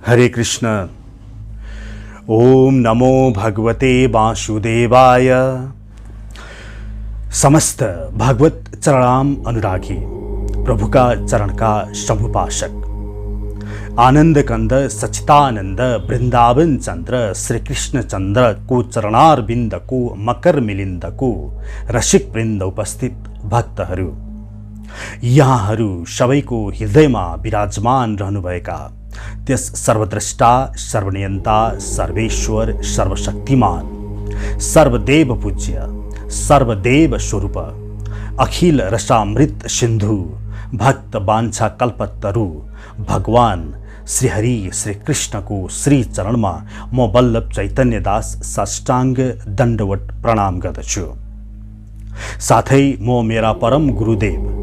हरे कृष्ण। ओम नमो भगवते वासुदेवाय। समस्त भागवत चरणाम अनुरागी, प्रभु का चरण का समुपासक, आनंद कंद सच्चिदानंद वृंदावन चंद्र श्री कृष्ण चंद्र को चरणार बिंद को मकर मिलिंद को रसिक वृंद उपस्थित भक्तहरू, यहाँहरू सबैको हृदयमा विराजमान रहनुभएका त्यस सर्वद्रष्टा, सर्वनियन्ता, सर्वेश्वर, सर्वशक्तिमान, सर्वदेव पूज्य, सर्वदेव स्वरूप, अखिल रसामृत सिंधु, भक्त बांछा कल्पतरु भगवान श्री हरि श्री कृष्ण को श्री चरणमा म बल्लभ चैतन्य दास साष्टांग दण्डवत प्रणाम गर्दछु। साथै म मेरा परम गुरुदेव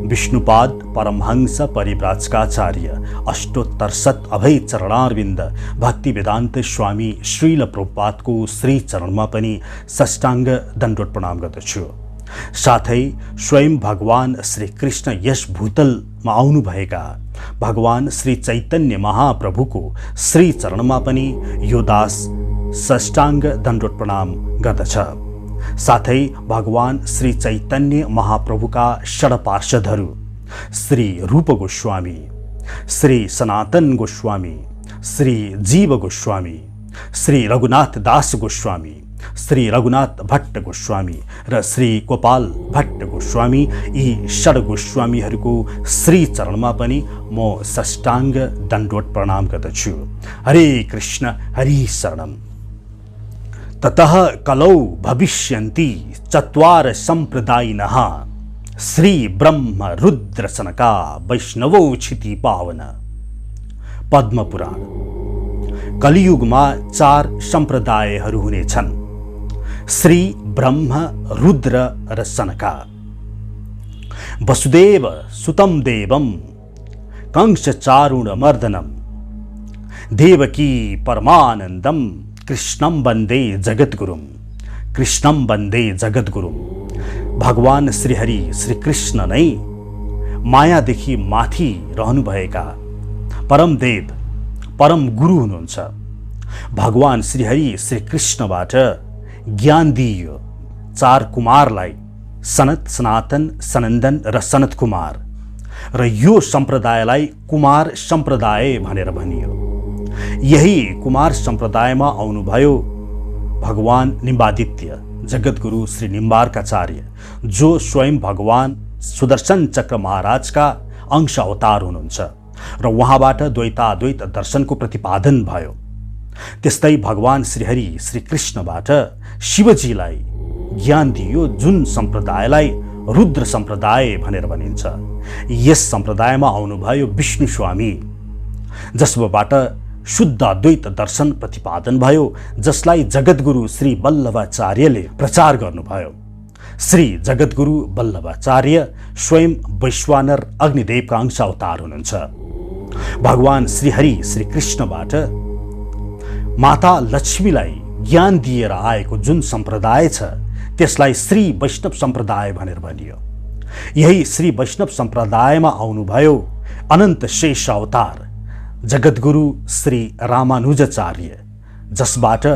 विष्णुपाद परमहंस परिव्राजकाचार्य अष्टोत्तरशत अभय चरणारविन्द भक्ति वेदान्त स्वामी श्रील प्रभुपादको श्री चरणमा पनि साष्टांग दण्डवत प्रणाम गर्दछु। साथै स्वयं भगवान श्री कृष्ण यस भूतलमा आउनुभएका भगवान श्री चैतन्य महाप्रभुको श्री चरणमा पनि यो दास साष्टांग दण्डवत प्रणाम गर्दछ। साथै भगवान श्री चैतन्य महाप्रभुका षड्पार्षदहरू श्री रूप गोस्वामी, श्री सनातन गोस्वामी, श्री जीव गोस्वामी, श्री रघुनाथ दास गोस्वामी, श्री रघुनाथ भट्ट गोस्वामी र श्री गोपाल भट्ट गोस्वामी, यी षड गोस्वामीहरूको श्री चरणमा पनि म साष्टांग दण्डवत प्रणाम गर्दछु। हरे कृष्ण हरि शरणम। ततः कलौ भविष्यन्ति चत्वार संप्रदायिनः श्री ब्रह्म रुद्र सनका वैष्णवो क्षिति पावन। पद्म पुराण। कलियुगमा 4 सम्प्रदायहरू हुनेछन्, श्री ब्रह्म रुद्र र सनका। वसुदेव सुतं देवं कंस चारुण मर्दनम देवकी परमानंदम कृष्णं वन्दे जगद्गुरुम। कृष्णं वन्दे जगद्गुरुम। भगवान श्री हरि श्री कृष्ण नै मायादेखि माथि रहनुभएका परम देव, परम गुरु हुनुहुन्छ। भगवान श्री हरि श्री कृष्णबाट ज्ञान दिइयो 4 कुमारलाई, सनत, सनातन, सनन्दन र सनत कुमार, र यो सम्प्रदायलाई कुमार सम्प्रदाय भनेर भनियो। यही कुमार सम्प्रदायमा आउनुभयो भगवान निम्बादित्य जगद्गुरु श्री निम्बार्काचार्य, जो स्वयं भगवान सुदर्शन चक्र महाराजका अंश अवतार हुनुहुन्छ र उहाँबाट द्वैताद्वैत दर्शनको प्रतिपादन भयो। त्यस्तै भगवान श्री हरि श्री कृष्णबाट शिवजीलाई ज्ञान दियो, जुन सम्प्रदायलाई रुद्र सम्प्रदाय भनेर भनिन्छ। यस सम्प्रदायमा आउनुभयो विष्णु स्वामी, जसबाट शुद्ध अद्वैत दर्शन प्रतिपादन भयो, जसलाई जगद्गुरु श्री वल्लभाचार्यले प्रचार गर्नुभयो। श्री जगद्गुरु वल्लभाचार्य स्वयं वैश्वानर अग्निदेवका अंश अवतार हुनुहुन्छ। भगवान श्री हरि श्री कृष्णबाट माता लक्ष्मीलाई ज्ञान दिएर आएको जुन सम्प्रदाय छ, त्यसलाई श्री वैष्णव सम्प्रदाय भनेर भनियो। यही श्री वैष्णव सम्प्रदायमा आउनुभयो अनन्त शेष अवतार जगद्गुरु श्री रामानुजाचार्य, जसबाट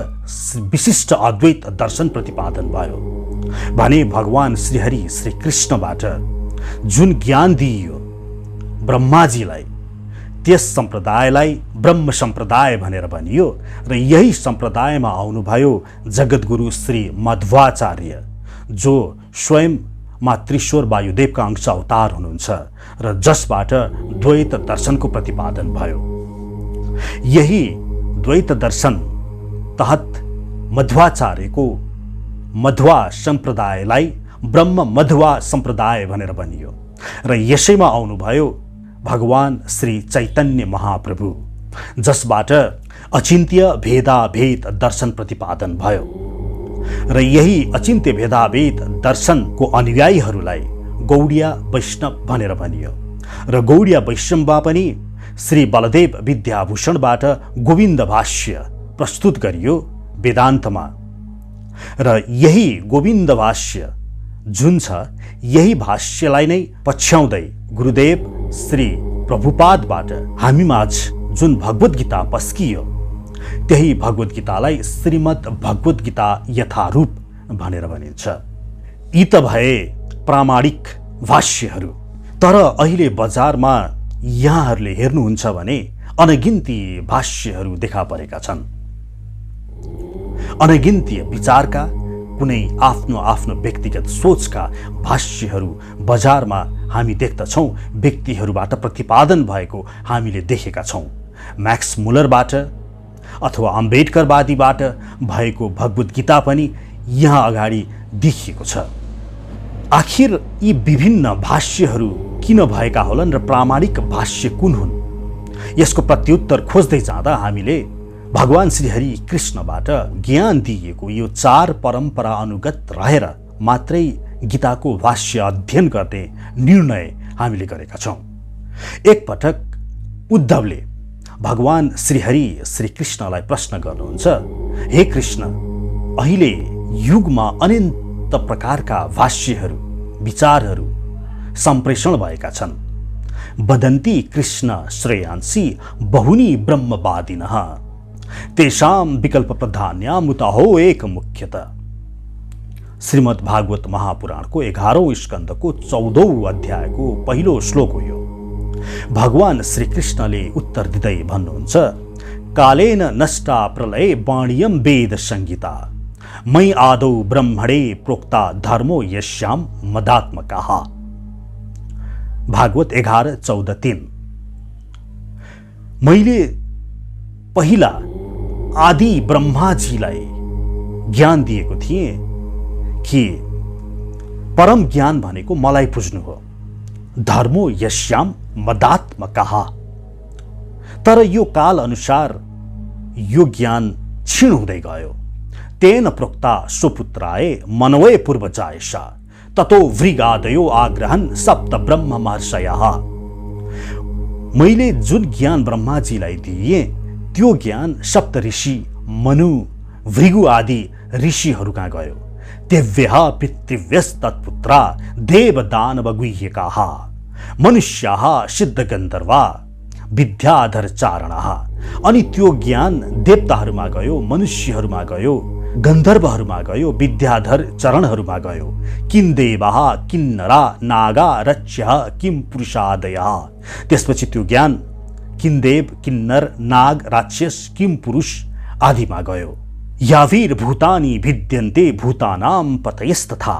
विशिष्ट अद्वैत दर्शन प्रतिपादन भयो। भने भगवान श्री हरि श्री कृष्णबाट जुन ज्ञान दिइयो ब्रह्माजीलाई, त्यस सम्प्रदायलाई ब्रह्म सम्प्रदाय भनेर भनियो। र यही सम्प्रदायमा आउनुभयो जगद्गुरु श्री मध्वाचार्य, जो स्वयं मातृश्वर वायुदेवका अंश अवतार हुनुहुन्छ र जसबाट द्वैत दर्शनको प्रतिपादन भयो। यही द्वैत दर्शन तहत मध्वाचार्यको मध्वा सम्प्रदायलाई ब्रह्म मध्वा सम्प्रदाय भनेर भनियो। र यसैमा आउनुभयो भगवान श्री चैतन्य महाप्रभु, जसबाट अचिन्त्य भेदाभेद दर्शन प्रतिपादन भयो। र यही अचिन्त्य भेदाभेद दर्शनको अनुयायीहरूलाई गौडिया वैष्णव भनेर भनियो। र गौडिया वैष्णवमा पनि श्री बलदेव विद्याभूषणबाट गोविन्द भाष्य प्रस्तुत गरियो वेदान्तमा। र यही गोविन्द भाष्य जुन छ, यही भाष्यलाई नै पछ्याउँदै गुरुदेव श्री प्रभुपादबाट हामीमाझ जुन भगवत गीता पस्कियो त्यही भगवत गीतालाई श्रीमद् भगवत गीता यथारूप भनेर भनिन्छ। यी त भए प्रामाणिक भाष्यहरू, तर अहिले बजारमा यहाँहरूले हेर्नुहुन्छ भने अनगिन्ती भाष्यहरू देखा परेका छन्। अनगिन्ती विचारका, कुनै आफ्नो आफ्नो व्यक्तिगत सोचका भाष्यहरू बजारमा हामी देख्दछौँ, व्यक्तिहरूबाट प्रतिपादन भएको हामीले देखेका छौँ। मैक्स मुलरबाट अथवा अम्बेडकरवादीबाट भएको भगवत गीता पनि यहाँ अगाडि देखिएको छ। आखिर यी विभिन्न भाष्यहरू किन भएका होलान् र प्रामाणिक भाष्य कुन हुन्, यसको प्रत्युत्तर खोज्दै जाँदा हामीले भगवान श्रीहरि कृष्णबाट ज्ञान दिइएको यो 4 परम्परा अनुगत रहेर मात्रै गीताको भाष्य अध्ययन गर्ने निर्णय हामीले गरेका छौँ। एकपटक उद्धवले भगवान श्रीहरि श्रीकृष्णलाई प्रश्न गर्नुहुन्छ, हे कृष्ण, अहिले युगमा अनन्त प्रकारका भाष्यहरू, विचारहरू सम्प्रेषण भएका छन्। वदन्ति कृष्ण श्रेयांसी बहुनी ब्रह्मवादिनः तेषां विकल्प प्रधान्यामुताहो एक मुख्यतः। श्रीमद् भागवत महापुराणको 11औं स्कन्धको 14औं अध्यायको पहिलो श्लोक हो यो। भगवान श्रीकृष्णले उत्तर दिँदै भन्नुहुन्छ, कालेन नष्टा प्रलये वाण्यं वेद संहिता मयि आदौ ब्रह्मणे प्रोक्ता धर्मो यस्यां मदात्मकाः। भागवत 11:14-3। मैले पहिला आदि ब्रह्माजीलाई ज्ञान दिएको थिएँ कि परम ज्ञान भनेको मलाई पुज्नु हो, धर्मो यस्याम मदात्मकाः। तर यो काल अनुसार यो ज्ञान क्षीण हुँदै गयो। तेन प्रोक्ता सुपुत्राय मनवय पूर्वजायसा ततो वृगादयो आग्रहन् सप्त ब्रह्म महर्षयः। मैले जुन ज्ञान ब्रह्माजीलाई दिए त्यो ज्ञान सप्त ऋषि मनु भृगु आदि ऋषिहरूका गयो। दिव्यः पितृव्यस्तत्पुत्रा देव दानव गुह्यकाः मनुष्याः सिद्धगन्धर्वा विद्याधर चारणाः। अनि त्यो ज्ञान देवताहरूमा गयो, मनुष्यहरूमा गयो, गन्धर्वहरूमा गयो, विद्याधर चरणहरूमा गयो। किं देवाः किन्नरा नागा रच्यः किं पुरुषादयः। त्यसपछि त्यो ज्ञान किन्देव किन्नर नाग राक्षस किम पुरुष आदिमा गयो। यावीर भूतानि भिद्यन्ते भूतानां पतयस्तथा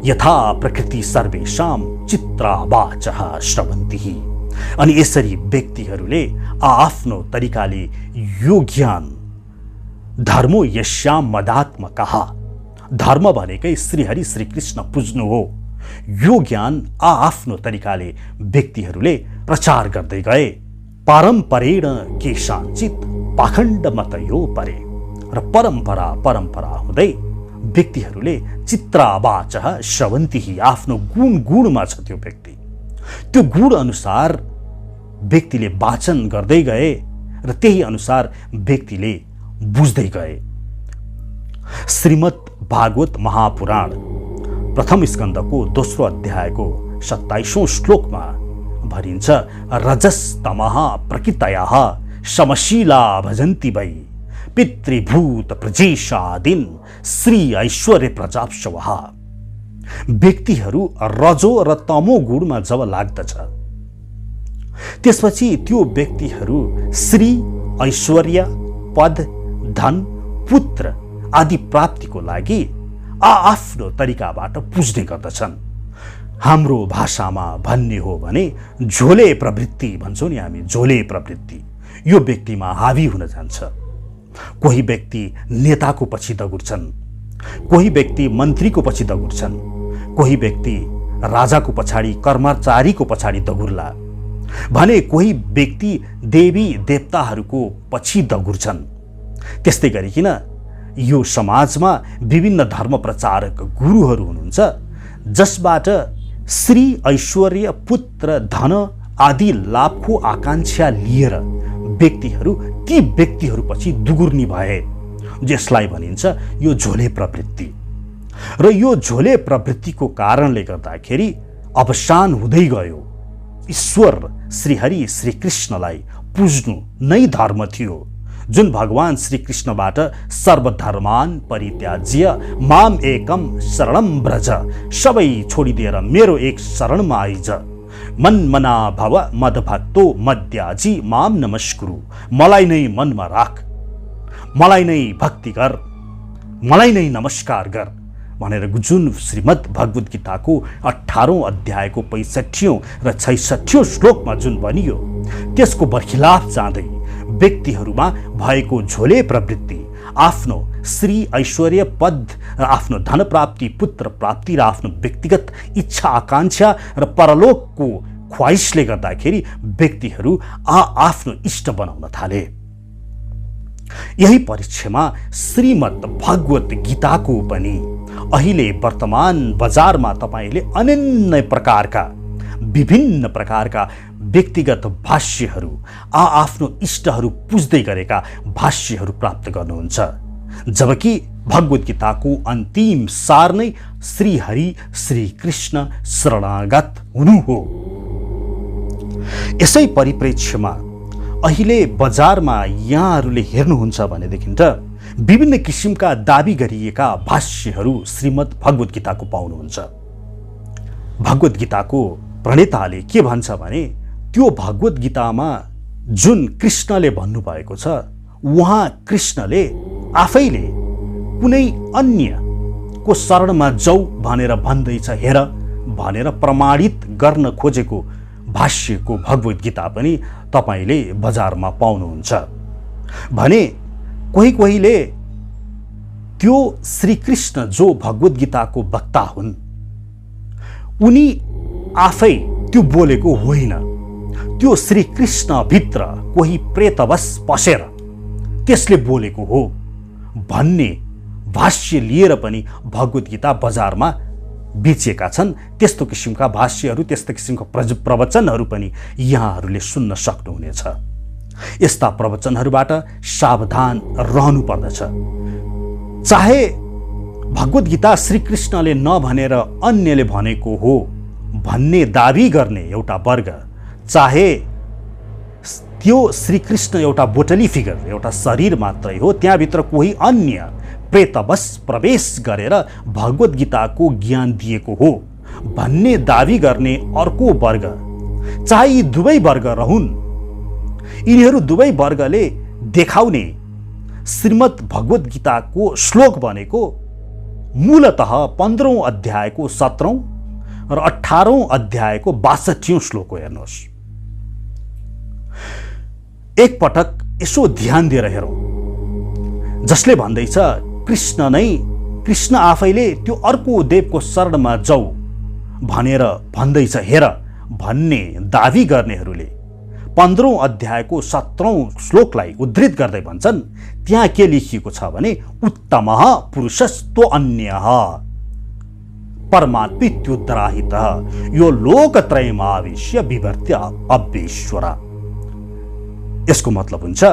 यथा प्रकृति सर्वेषां चित्रावाचः श्रवन्ति। अनि यसरी व्यक्तिहरूले आफ्नो तरिकाले यो ज्ञान धर्मो यस्यां मदात्मकाः, धर्म भनेकै श्रीहरि श्रीकृष्ण पुज्नु हो, यो ज्ञान आफ्नो तरिकाले व्यक्तिहरूले प्रचार गर्दै गए। पारम्परेण केशाञ्चित पाखण्ड मतयो परे। र परम्परा हुँदै व्यक्तिहरूले चित्रावाचः श्रवन्ति, आफ्नो गुणमा छ त्यो व्यक्ति, त्यो गुण अनुसार व्यक्तिले वाचन गर्दै गए र त्यही अनुसार व्यक्तिले बुझ्दै गए। श्रीमद् भागवत महापुराण प्रथम स्कन्धको दोस्रो अध्यायको 27औं श्लोकमा भनिन्छ, रजस्तमः प्रकृतयः समशीला भजन्ति वै पितृभूत प्रजेशादिन श्री ऐश्वर्य प्रजाप्सवः। व्यक्तिहरू रजो र तमो गुणमा जब लाग्दछ त्यसपछि त्यो व्यक्तिहरू श्री ऐश्वर्य पद धन पुत्र आदि प्राप्तिको लागि आफ्नो तरिकाबाट पुज्ने गर्दछन्। हाम्रो भाषामा भन्ने हो भने झोले प्रवृत्ति भन्छौँ नि हामी, झोले प्रवृत्ति यो व्यक्तिमा हावी हुन जान्छ। कोही व्यक्ति नेताको पछि दगुर्छन्, कोही व्यक्ति मन्त्रीको पछि दगुर्छन्, कोही व्यक्ति राजाको पछाडि कर्मचारीको पछाडि दगुर्ला भने कोही व्यक्ति देवी देवताहरूको पछि दगुर्छन्। त्यस्तै गरिकन यो समाजमा विभिन्न धर्म प्रचारक गुरुहरू हुनुहुन्छ जसबाट श्री ऐश्वर्य पुत्र धन आदि लाभको आकांक्षा लिएर व्यक्तिहरू ती व्यक्तिहरूपछि दुगुर्नी भए, जसलाई भनिन्छ यो झोले प्रवृत्ति। र यो झोले प्रवृत्तिको कारणले गर्दाखेरि अवसान हुँदै गयो। ईश्वर श्रीहरि श्रीकृष्णलाई पुज्नु नै धर्म थियो, जुन भगवान श्रीकृष्णबाट सर्वधर्मान परित्याज्य माम एकम शरणम व्रज, सबै छोडिदिएर मेरो एक शरणमा आइज, मनमना भव मदभक्तो मद्याजी माम नमस्कुरु, मलाई नै मनमा राख, मलाई नै भक्ति गर, मलाई नै नमस्कार गर भनेर जुन श्रीमद् भगवद् गीताको 18औं अध्यायको 65औं र 66औं श्लोकमा जुन भनियो, त्यसको बर्खिलाफ जाँदै व्यक्तिहरूमा भएको झोले प्रवृत्ति, आफ्नो श्री ऐश्वर्य पद र आफ्नो धन प्राप्ति, पुत्र प्राप्ति र आफ्नो व्यक्तिगत इच्छा आकांक्षा र परलोकको ख्वाइसले गर्दाखेरि व्यक्तिहरू आफ्नो इष्ट बनाउन थाले। यही परिप्रेक्ष्यमा श्रीमद् भगवद् गीताको पनि अहिले वर्तमान बजारमा तपाईले अनन्य प्रकारका विभिन्न प्रकारका व्यक्तिगत भाष्यहरू, आफ्नो इष्टहरू पुज्दै गरेका भाष्यहरू प्राप्त गर्नुहुन्छ, जबकि भगवद् गीताको अन्तिम सार नै श्री हरि श्री कृष्ण शरणागत हुनु हो। यसै परिप्रेक्ष्यमा अहिले बजारमा यहाँहरूले हेर्नुहुन्छ भनेदेखि त विभिन्न किसिमका दाबी गरिएका भाष्यहरू श्रीमद् भगवद् गीताको पाउनुहुन्छ। भगवद् गीताको प्रणेताले के भन्छ भने, त्यो भगवद् गीतामा जुन कृष्णले भन्नुभएको छ, उहाँ कृष्णले आफैले कुनै अन्यको शरणमा जाऊ भनेर भन्दैछ हेर भनेर प्रमाणित गर्न खोजेको भाष्यको भगवद् गीता पनि तपाईले बजारमा पाउनुहुन्छ भने कोही कोहीले त्यो श्रीकृष्ण जो भगवद् गीताको वक्ता हुन्, उनी आफै त्यो बोलेको होइन, त्यो श्रीकृष्ण भित्र कोही प्रेतवश पसेर त्यसले बोलेको हो भन्ने भाष्य लिएर पनि भगवद् गीता बजारमा बेचिएका छन्। त्यस्तो किसिमका भाष्यहरू, त्यस्तो किसिमका प्रवचनहरू पनि यहाँहरूले सुन्न सक्नुहुनेछ। यस्ता प्रवचनहरूबाट सावधान रहनु पर्दछ। चाहे भगवद् गीता श्रीकृष्णले नभनेर अन्यले भनेको हो भन्ने दाबी गर्ने एउटा वर्ग, चाहे त्यो श्रीकृष्ण एउटा बोटली फिगर, एउटा शरीर मात्रै हो, त्यहाँभित्र कोही अन्य प्रेतवश प्रवेश गरेर भगवद् गीताको ज्ञान दिएको हो भन्ने दाबी गर्ने अर्को वर्ग, चाहे यी दुवै वर्ग रहन्, यिनीहरू दुवै वर्गले देखाउने श्रीमद् भगवद् गीताको श्लोक भनेको मूलतः 15औं अध्यायको 17औं र 18औं अध्यायको 62औं श्लोक हो। हेर्नुहोस्, एक पटक यसो ध्यान दिएर हेरौँ, जसले भन्दैछ कृष्ण आफैले त्यो अर्को देवको शरणमा जाऊ भनेर भन्दैछ हेर भन्ने दाबी गर्नेहरूले 15औं अध्यायको 17औं श्लोकलाई उद्धृत गर्दै भन्छन्, त्यहाँ के लेखिएको छ भने, उत्तमः पुरुषस्तो अन्यः परमात्मित्युद्धराहितः यो लोकत्रयमाविश्य विवर्त्य अव्येश्वर। यसको मतलब हुन्छ,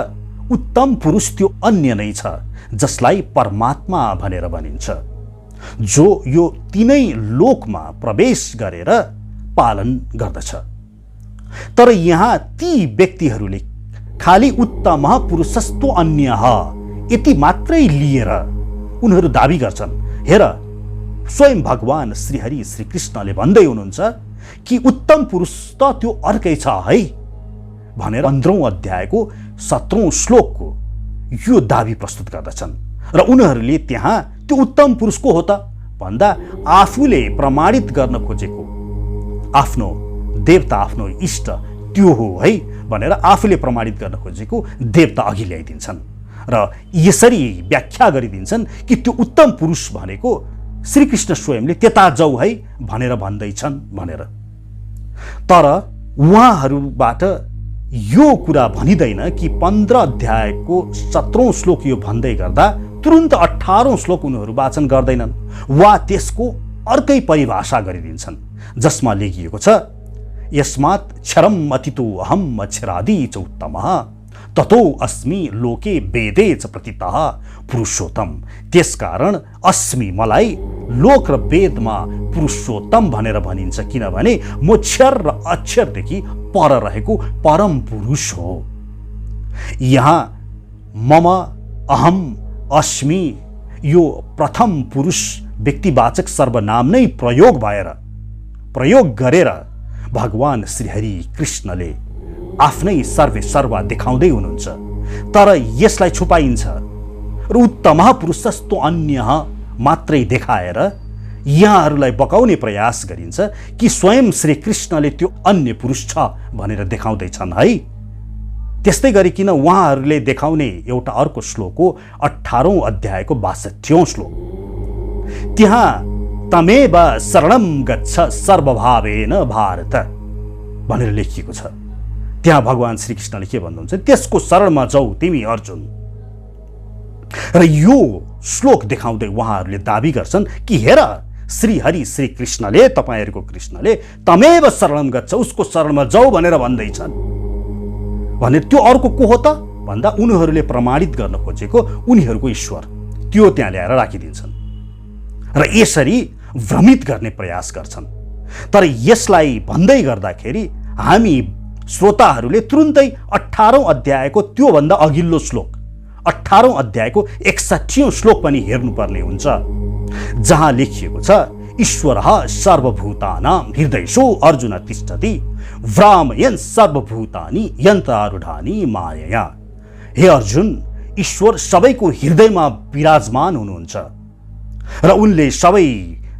उत्तम पुरुष त्यो अन्य नै छ जसलाई परमात्मा भनेर भनिन्छ, जो यो तीनै लोकमा प्रवेश गरेर पालन गर्दछ। तर यहाँ ती व्यक्तिहरूले खाली उत्तम पुरुषस्तो अन्यः यति मात्रै लिएर उनीहरू दाबी गर्छन्। हेर, स्वयं भगवान श्रीहरि श्रीकृष्णले भन्दै हुनुहुन्छ कि उत्तम पुरुष त त्यो अर्कै छ है भनेर 15औं अध्यायको 17औं श्लोकको यो दाबी प्रस्तुत गर्दछन्। र उनीहरूले त्यहाँ त्यो उत्तम पुरुष को हो त भन्दा आफूले प्रमाणित गर्न खोजेको आफ्नो देवता, आफ्नो इष्ट त्यो हो है भनेर आफूले प्रमाणित गर्न खोजेको देवता अघि ल्याइदिन्छन् र यसरी व्याख्या गरिदिन्छन् कि त्यो उत्तम पुरुष भनेको श्रीकृष्ण स्वयंले त्यता जाऊ है भनेर भन्दैछन् भनेर। तर उहाँहरूबाट यो कुरा भनिदैन कि 15 अध्यायको 17औं श्लोक यो भन्दै गर्दा तुरुन्त 18औं श्लोक उनीहरू वाचन गर्दैनन् वा त्यसको अर्कै परिभाषा गरिदिन्छन्, जसमा लेखिएको छ, यस्मात् क्षरम अतितो अहम अक्षरादि च उत्तमः ततो अस्मि लोके वेदे च प्रतितः पुरुषोत्तम। त्यसकारण अस्मि, मलाई लोक र वेदमा पुरुषोत्तम भनेर भनिन्छ, किनभने म क्षर र अक्षरदेखि पर रहेको परम पुरुष हो। यहाँ मम अहम अस्मि यो प्रथम पुरुष व्यक्तिवाचक सर्वनाम नै प्रयोग गरेर भगवान श्रीहरि कृष्णले आफ्नै सर्वेसर्वा देखाउँदै हुनुहुन्छ। तर यसलाई छुपाइन्छ र उत्तम पुरुष जस्तो अन्य मात्रै देखाएर यहाँहरूलाई बकाउने प्रयास गरिन्छ कि स्वयं श्री कृष्णले त्यो अन्य पुरुष छ भनेर देखाउँदैछन् है। त्यस्तै गरिकन उहाँहरूले देखाउने एउटा अर्को श्लोक हो 18औं अध्यायको 62औं श्लोक। त्यहाँ तमेव शरणं गच्छ सर्वभावेन भारत भनेर लेखिएको छ। त्यहाँ भगवान श्रीकृष्णले के भन्नुहुन्छ, त्यसको शरणमा जाऊ तिमी अर्जुन। र यो श्लोक देखाउँदै उहाँहरूले दाबी गर्छन् कि हेर श्रीहरि श्री कृष्णले, तपाईहरूको कृष्णले तमेव शरणं गच्छ, उसको शरणमा जाऊ भनेर भन्दैछन् भने त्यो अर्को को हो त भन्दा उनीहरूले प्रमाणित गर्न खोजेको उनीहरूको ईश्वर त्यो त्यहाँ ल्याएर राखिदिन्छन् र यसरी भ्रमित गर्ने प्रयास गर्छन्। तर यसलाई भन्दै गर्दाखेरि हामी श्रोताहरूले तुरुन्तै 18औं अध्यायको त्योभन्दा अघिल्लो श्लोक 18औं अध्यायको 61औं श्लोक पनि हेर्नुपर्ने हुन्छ, जहाँ लेखिएको छ ईश्वरः सर्वभूतानां हृदयेषु अर्जुन तिष्ठति भ्रामयन् सर्वभूतानि यन्त्रारूढानि मायया। हे अर्जुन, ईश्वर सबैको हृदयमा विराजमान हुनुहुन्छ र उनले सबै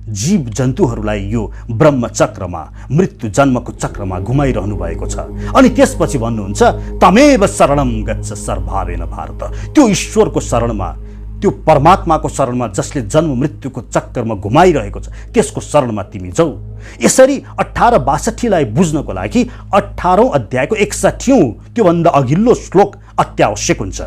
जीव जन्तुहरूलाई यो ब्रह्मचक्रमा मृत्यु जन्मको चक्रमा घुमाइरहनु भएको छ। अनि त्यसपछि भन्नुहुन्छ तमेव शरणं गच्छ सर्वभावेन भारत, त्यो ईश्वरको शरणमा, त्यो परमात्माको शरणमा जसले जन्म मृत्युको चक्करमा घुमाइरहेको छ त्यसको शरणमा तिमी जाऊ। यसरी 1862 लाई बुझ्नको लागि 18औं अध्यायको 61औं त्योभन्दा अघिल्लो श्लोक अत्यावश्यक हुन्छ।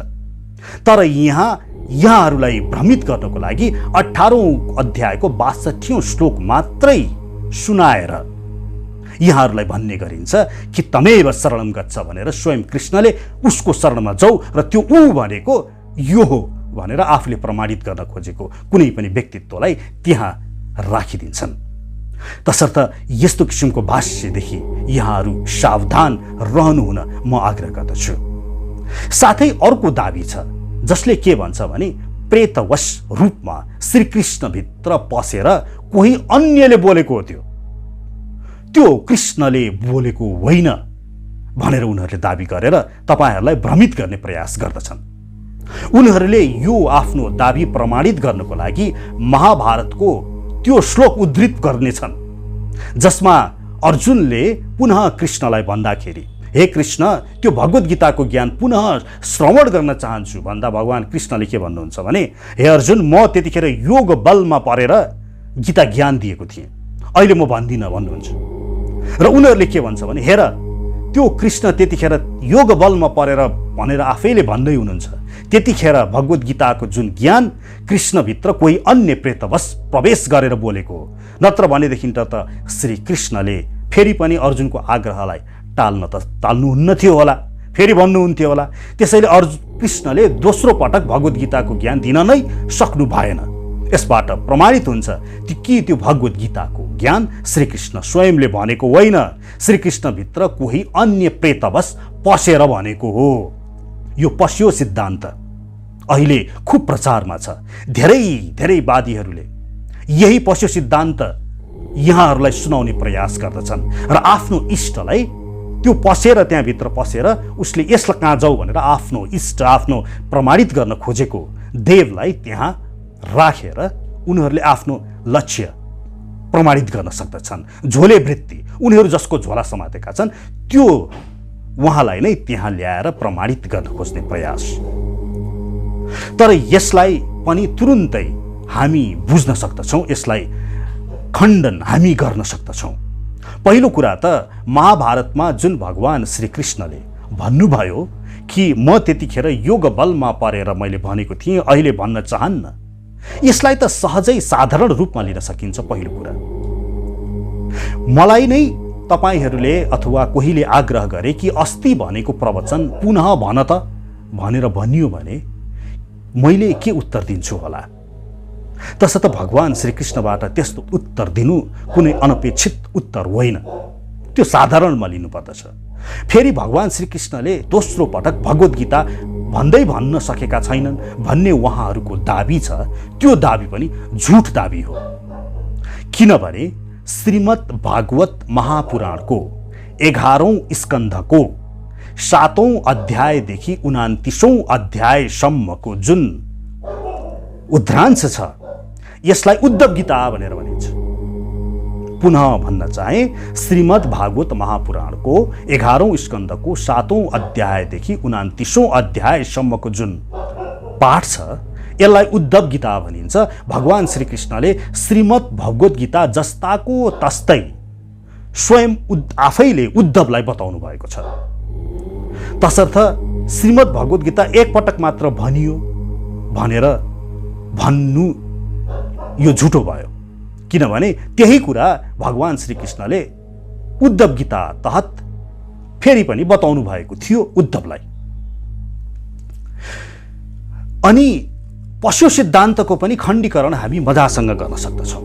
तर यहाँहरूलाई भ्रमित गर्नको लागि 18औं अध्यायको 62औं श्लोक मात्रै सुनाएर यहाँहरूलाई भन्ने गरिन्छ कि तमेव शरणं गच्छ भनेर स्वयं कृष्णले उसको शरणमा जाऊ र त्यो ऊ भनेको यो हो भनेर आफूले प्रमाणित गर्न खोजेको कुनै पनि व्यक्तित्वलाई त्यहाँ राखिदिन्छन्। तसर्थ यस्तो किसिमको भाष्यदेखि यहाँहरू सावधान रहनुहुन म आग्रह गर्दछु। साथै अर्को दाबी छ जसले के भन्छ भने प्रेतवश रूपमा श्रीकृष्ण भित्र पसेर कोही अन्यले बोलेको हो, त्यो कृष्णले बोलेको होइन भनेर उनीहरूले दाबी गरेर तपाईहरूलाई भ्रमित गर्ने प्रयास गर्दछन्। उनीहरूले यो आफ्नो दाबी प्रमाणित गर्नको लागि महाभारतको त्यो श्लोक उद्धृत गर्नेछन् जसमा अर्जुनले पुनः कृष्णलाई भन्दाखेरि हे कृष्ण, त्यो भगवत गीताको ज्ञान पुनः श्रवण गर्न चाहन्छु भन्दा भगवान कृष्णले के भन्नुहुन्छ भने हे अर्जुन, म त्यतिखेर योग बलमा परेर गीता ज्ञान दिएको थिएँ, अहिले म भन्दिनँ भन्नुहुन्छ। र उनीहरूले के भन्छ भने हेर त्यो कृष्ण त्यतिखेर योग बलमा परेर भनेर आफैले भन्दै हुनुहुन्छ, त्यतिखेर भगवत गीताको जुन ज्ञान कृष्णभित्र कोही अन्य प्रेतवश प्रवेश गरेर बोलेको हो, नत्र भनेदेखि त श्री कृष्णले फेरि पनि अर्जुनको आग्रहलाई टाल्नुहुन्न थियो होला, फेरि भन्नुहुन्थ्यो होला। त्यसैले कृष्णले दोस्रो पटक भगवत गीताको ज्ञान दिन नै सक्नु भएन। यसबाट प्रमाणित हुन्छ कि त्यो भगवत गीताको ज्ञान श्रीकृष्ण स्वयंले भनेको होइन, श्रीकृष्णभित्र कोही अन्य प्रेतवश पसेर भनेको हो। यो पस्यो सिद्धान्त अहिले खुब प्रचारमा छ। धेरै वादीहरूले यही पस्यो सिद्धान्त यहाँहरूलाई सुनाउने प्रयास गर्दछन् र आफ्नो इष्टलाई त्यो पसेर त्यहाँभित्र पसेर उसले यसलाई कहाँ जाऊ भनेर आफ्नो इष्ट, आफ्नो प्रमाणित गर्न खोजेको देवलाई त्यहाँ राखेर उनीहरूले आफ्नो लक्ष्य प्रमाणित गर्न सक्दछन्। झोले वृत्ति, उनीहरू जसको झोला समातेका छन् त्यो उहाँलाई नै त्यहाँ ल्याएर प्रमाणित गर्न खोज्ने प्रयास। तर यसलाई पनि तुरुन्तै हामी बुझ्न सक्दछौँ, यसलाई खण्डन हामी गर्न सक्दछौँ। पहिलो कुरा त महाभारतमा जुन भगवान श्रीकृष्णले भन्नुभयो कि म त्यतिखेर योग बलमा परेर मैले भनेको थिएँ, अहिले भन्न चाहन्न, यसलाई त सहजै साधारण रूपमा लिन सकिन्छ। पहिलो कुरा, मलाई नै तपाईहरूले अथवा कोहीले आग्रह गरे कि अस्ति भनेको प्रवचन पुनः भन त भनेर भनियो भने मैले के उत्तर दिन्छु होला? तसर्थ भगवान श्रीकृष्णबाट त्यस्तो उत्तर दिनु कुनै अनपेक्षित उत्तर होइन, त्यो साधारणमा लिनुपर्दछ। फेरि भगवान श्रीकृष्णले दोस्रो पटक भगवत गीता भन्न सकेका छैनन् भन्ने उहाँहरूको दाबी छ। त्यो दाबी पनि झुट दाबी हो, किनभने श्रीमद् भागवत महापुराणको 11औं स्कन्धको 7औं अध्यायदेखि 29औं अध्यायसम्मको जुन उद्रांश छ, यसलाई उद्धव गीता भनेर भनिन्छ। पुनः भन्न चाहे, श्रीमद् भागवत महापुराणको 11औं स्कन्धको 7औं अध्यायदेखि 29औं अध्यायसम्मको जुन पाठ छ, यसलाई उद्धव गीता भनिन्छ। भगवान श्रीकृष्णले श्रीमद् भगवत गीता जस्ताको तस्तै स्वयं आफैले उद्धवलाई बताउनु भएको छ। तसर्थ श्रीमद् भगवत गीता एकपटक मात्र भनियो भनेर भन्नु यो झुटो भयो, किनभने त्यही कुरा भगवान श्रीकृष्णले उद्धव गीता तहत फेरि पनि बताउनु भएको थियो उद्धवलाई। अनि पशु सिद्धान्तको पनि खण्डीकरण हामी मजासँग गर्न सक्दछौँ।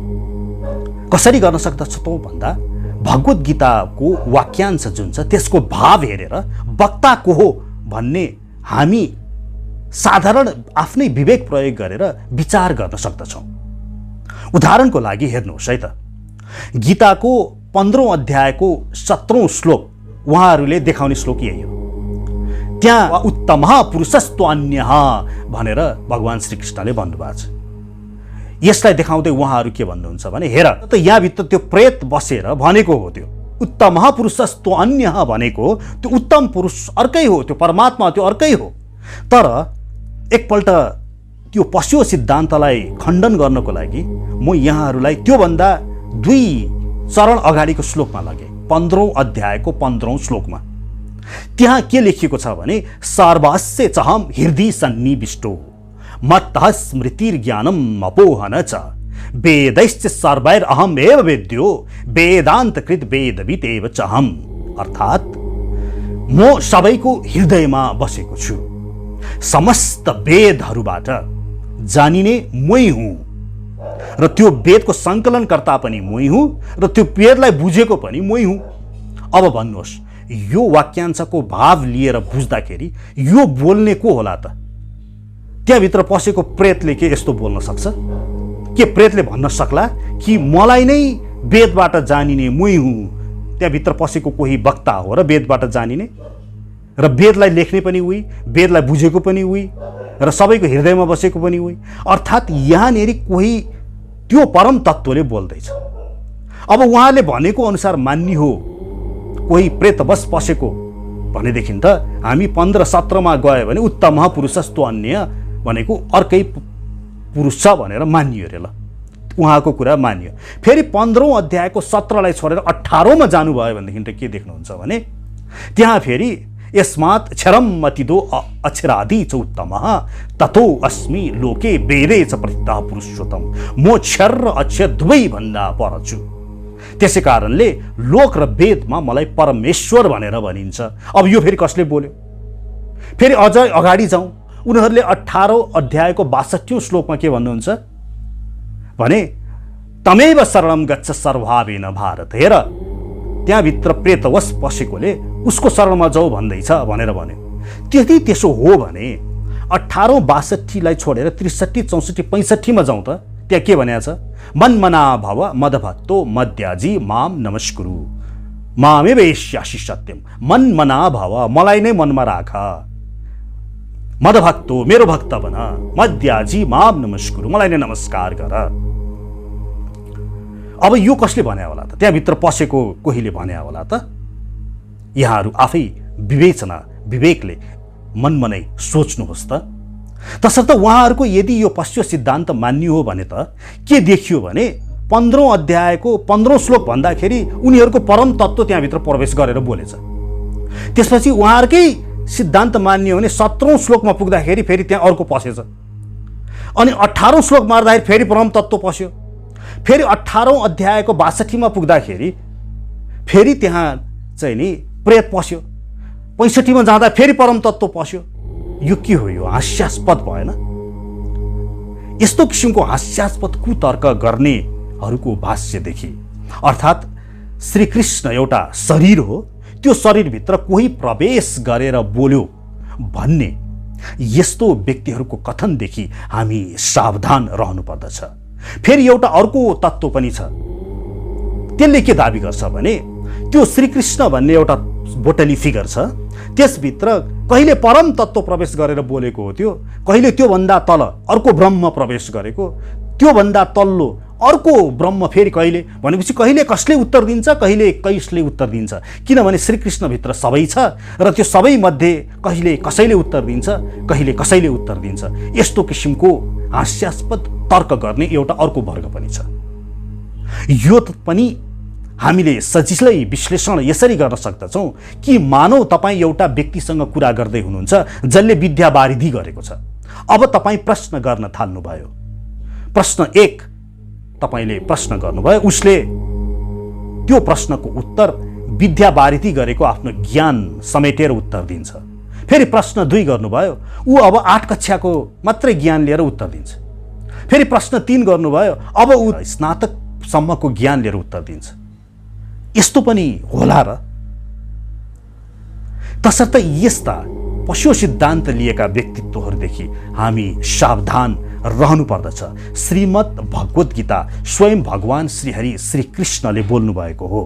कसरी गर्न सक्दछौँ भन्दा, भगवत गीताको वाक्यांश जुन छ त्यसको भाव हेरेर वक्ता को हो भन्ने हामी साधारण आफ्नै विवेक प्रयोग गरेर विचार गर्न सक्दछौँ। उदाहरणको लागि हेर्नुहोस् है त, गीताको 15औं अध्यायको 17औं श्लोक उहाँहरूले देखाउने श्लोक यही हो। त्यहाँ उत्तमः पुरुषस्त्वन्यः भनेर भगवान श्रीकृष्णले भन्नुभएको छ। यसलाई देखाउँदै उहाँहरू के भन्नुहुन्छ भने, हेर त यहाँभित्र त्यो प्रेत बसेर भनेको हो, त्यो उत्तमः पुरुषस्त्वन्यः भनेको त्यो उत्तम पुरुष अर्कै हो, त्यो परमात्मा त्यो अर्कै हो। तर एकपल्ट त्यो पशु सिद्धान्तलाई खण्डन गर्नको लागि म यहाँहरूलाई त्योभन्दा 2 चरण अगाडिको श्लोकमा लगे, 15औं अध्यायको 15औं श्लोकमा। त्यहाँ के लेखिएको छ भने, सर्वस्य चहम हृदि सन्निविष्टो मत्तः स्मृतिर्ज्ञानम् अपोहन च वेदैश्च सर्वैरहम् एव वेद्यो वेदान्तकृत वेदवित् एव चहम्। अर्थात् म सबैको हृदयमा बसेको छु, समस्त वेदहरूबाट जानिने मै हुँ, र त्यो वेदको सङ्कलनकर्ता पनि मै हुँ, र त्यो वेदलाई बुझेको पनि मै हुँ। अब भन्नुहोस्, यो वाक्यांशको भाव लिएर बुझ्दाखेरि यो बोल्ने को होला त? त्यहाँभित्र पसेको प्रेतले के यस्तो बोल्न सक्छ? के प्रेतले भन्न सक्ला कि मलाई नै वेदबाट जानिने मै हुँ? त्यहाँभित्र पसेको कोही वक्ता हो र वेदबाट जानिने, र वेदलाई लेख्ने पनि उही, वेदलाई बुझेको पनि उही, र सबैको हृदयमा बसेको पनि उही। अर्थात् यहाँनिर कोही त्यो परम तत्त्वले बोल्दैछ। अब उहाँले भनेको अनुसार मान्ने हो कोही प्रेतवश पसेको भनेदेखि त हामी 15-17मा गयो भने उत्तमः पुरुषस्त्वन्य भनेको अर्कै पुरुष छ भनेर मानियो रे। ल, उहाँको कुरा मानियो। फेरि 15औं अध्यायको 17लाई छोडेर 18औंमा जानुभयो भनेदेखि त के देख्नुहुन्छ भने, त्यहाँ फेरि यस्मात् क्षरम् अतिदो अक्षरादि च उत्तमः ततो अस्मि लोके वेदे च प्रतितः पुरुषोत्तम। म क्षर र अक्षर दुवै भन्दा पर छु, त्यसै कारणले लोक र वेदमा मलाई परमेश्वर भनेर भनिन्छ। अब यो फेरि कसले बोल्यो? फेरि अझ अगाडि जाउँ, उनीहरूले 18औं अध्यायको 62औं श्लोकमा के भन्नुहुन्छ भने, तमेव शरणं गच्छ सर्वभावेन भारत। हेर, त्यहाँभित्र प्रेतवश पसेकोले उसको शरणमा जाऊ भन्दैछ भनेर भन्यो। त्यति त्यसो हो भने 18औं 62लाई छोडेर 63, 64, 65मा जाउँ त, त्यहाँ के भनेको छ? मन्मना भव मदभक्तो मद्याजी माम नमस्कुरु मामेव एष्यासि सत्यम। मन्मना भव, मलाई नै मनमा राख, मदभक्तो मेरो भक्त बन, मद्याजी माम नमस्कुरु मलाई नै नमस्कार गर। अब यो कसले भन्या होला त? त्यहाँभित्र पसेको कोहीले भन्या होला त? यहाँहरू आफै विवेकले मनमनै सोच्नुहोस् त। तसर्थ उहाँहरूको यदि यो पश्चिम सिद्धान्त मान्य हो भने त के देखियो भने, 15औं अध्यायको 15औं श्लोक भन्दाखेरि उनीहरूको परम तत्त्व त्यहाँभित्र प्रवेश गरेर बोलेछ। त्यसपछि उहाँहरूकै सिद्धान्त मान्य हो भने 17औं श्लोकमा पुग्दाखेरि फेरि त्यहाँ अर्को पसेछ, अनि 18औं श्लोक मार्दाखेरि फेरि परम तत्त्व पस्यो। फेरि 18औं अध्यायको 62मा पुग्दाखेरि फेरि त्यहाँ चाहिँ नि प्रेत पस्यो। 65मा जाँदा फेरि परम तत्त्व पस्यो। यो के हो? यो हास्यास्पद भएन? यस्तो किसिमको हास्यास्पद कुतर्क गर्नेहरूको भाष्यदेखि, अर्थात् श्रीकृष्ण एउटा शरीर हो, त्यो शरीरभित्र कोही प्रवेश गरेर बोल्यो भन्ने यस्तो व्यक्तिहरूको कथनदेखि हामी सावधान रहनुपर्दछ। फेरि एउटा अर्को तत्त्व पनि छ, त्यसले के दाबी गर्छ भने त्यो श्रीकृष्ण भन्ने एउटा बोटली फिगर छ, त्यसभित्र कहिले परम तत्त्व प्रवेश गरेर बोलेको हो त्यो, कहिले त्योभन्दा तल अर्को ब्रह्म प्रवेश गरेको, त्योभन्दा तल्लो अर्को ब्रह्म फेरि कहिले, भनेपछि कहिले कसले उत्तर दिन्छ, कहिले कसले उत्तर दिन्छ, किनभने श्रीकृष्णभित्र सबै छ र त्यो सबैमध्ये कहिले कसैले उत्तर दिन्छ, कहिले कसैले उत्तर दिन्छ। यस्तो किसिमको हास्यास्पद तर्क गर्ने एउटा अर्को वर्ग पनि छ। यो पनि हामीले सजिलै विश्लेषण यसरी गर्न सक्दछौँ कि मानव तपाईँ एउटा व्यक्तिसँग कुरा गर्दै हुनुहुन्छ जसले विद्यावारिधि गरेको छ। अब तपाईँ प्रश्न गर्न थाल्नुभयो, प्रश्न 1 तपाईले प्रश्न गर्नुभयो, उसले त्यो प्रश्नको उत्तर विद्यावारिधि गरेको आफ्नो ज्ञान समेटेर उत्तर दिन्छ। फेरि प्रश्न 2 गर्नुभयो, ऊ अब 8 कक्षाको मात्रै ज्ञान लिएर उत्तर दिन्छ। फेरि प्रश्न 3 गर्नुभयो, अब ऊ स्नातकसम्मको ज्ञान लिएर उत्तर दिन्छ। यस्तो पनि होला र? तसर्थ यस्ता पशु सिद्धान्त लिएका व्यक्तित्वहरूदेखि हामी सावधान रहनुपर्दछ। श्रीमद् भगवत गीता स्वयं भगवान श्रीहरि श्रीकृष्णले बोल्नु भएको हो।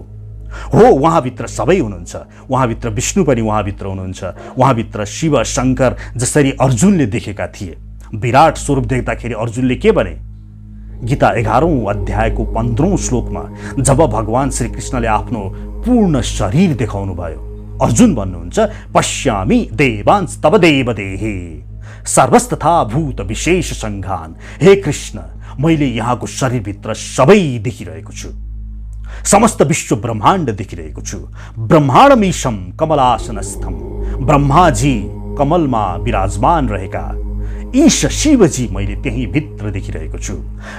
उहाँभित्र सबै हुनुहुन्छ, उहाँभित्र विष्णु पनि उहाँभित्र हुनुहुन्छ, उहाँभित्र शिव शङ्कर जसरी अर्जुनले देखेका थिए। विराट स्वरूप देख्दाखेरि अर्जुनले के भने? गीता 11औं अध्यायको 15औं श्लोकमा जब भगवान श्रीकृष्णले आफ्नो पूर्ण शरीर देखाउनु भयो, अर्जुन भन्नुहुन्छ, पश्यामि देवांस तव देवदेहे सर्वस्तथा भूत विशेष संघान। हे कृष्ण, मैले यहाँको शरीरभित्र सबै देखिरहेको छु, समस्त विश्व ब्रह्माण्ड देखिरहेको छु। ब्रह्माण्डमीशम कमलासनस्थम, ब्रह्माजी कमलमा विराजमान रहेका ईश शिवजी मैले त्यही भित्र देखिरहेको छु।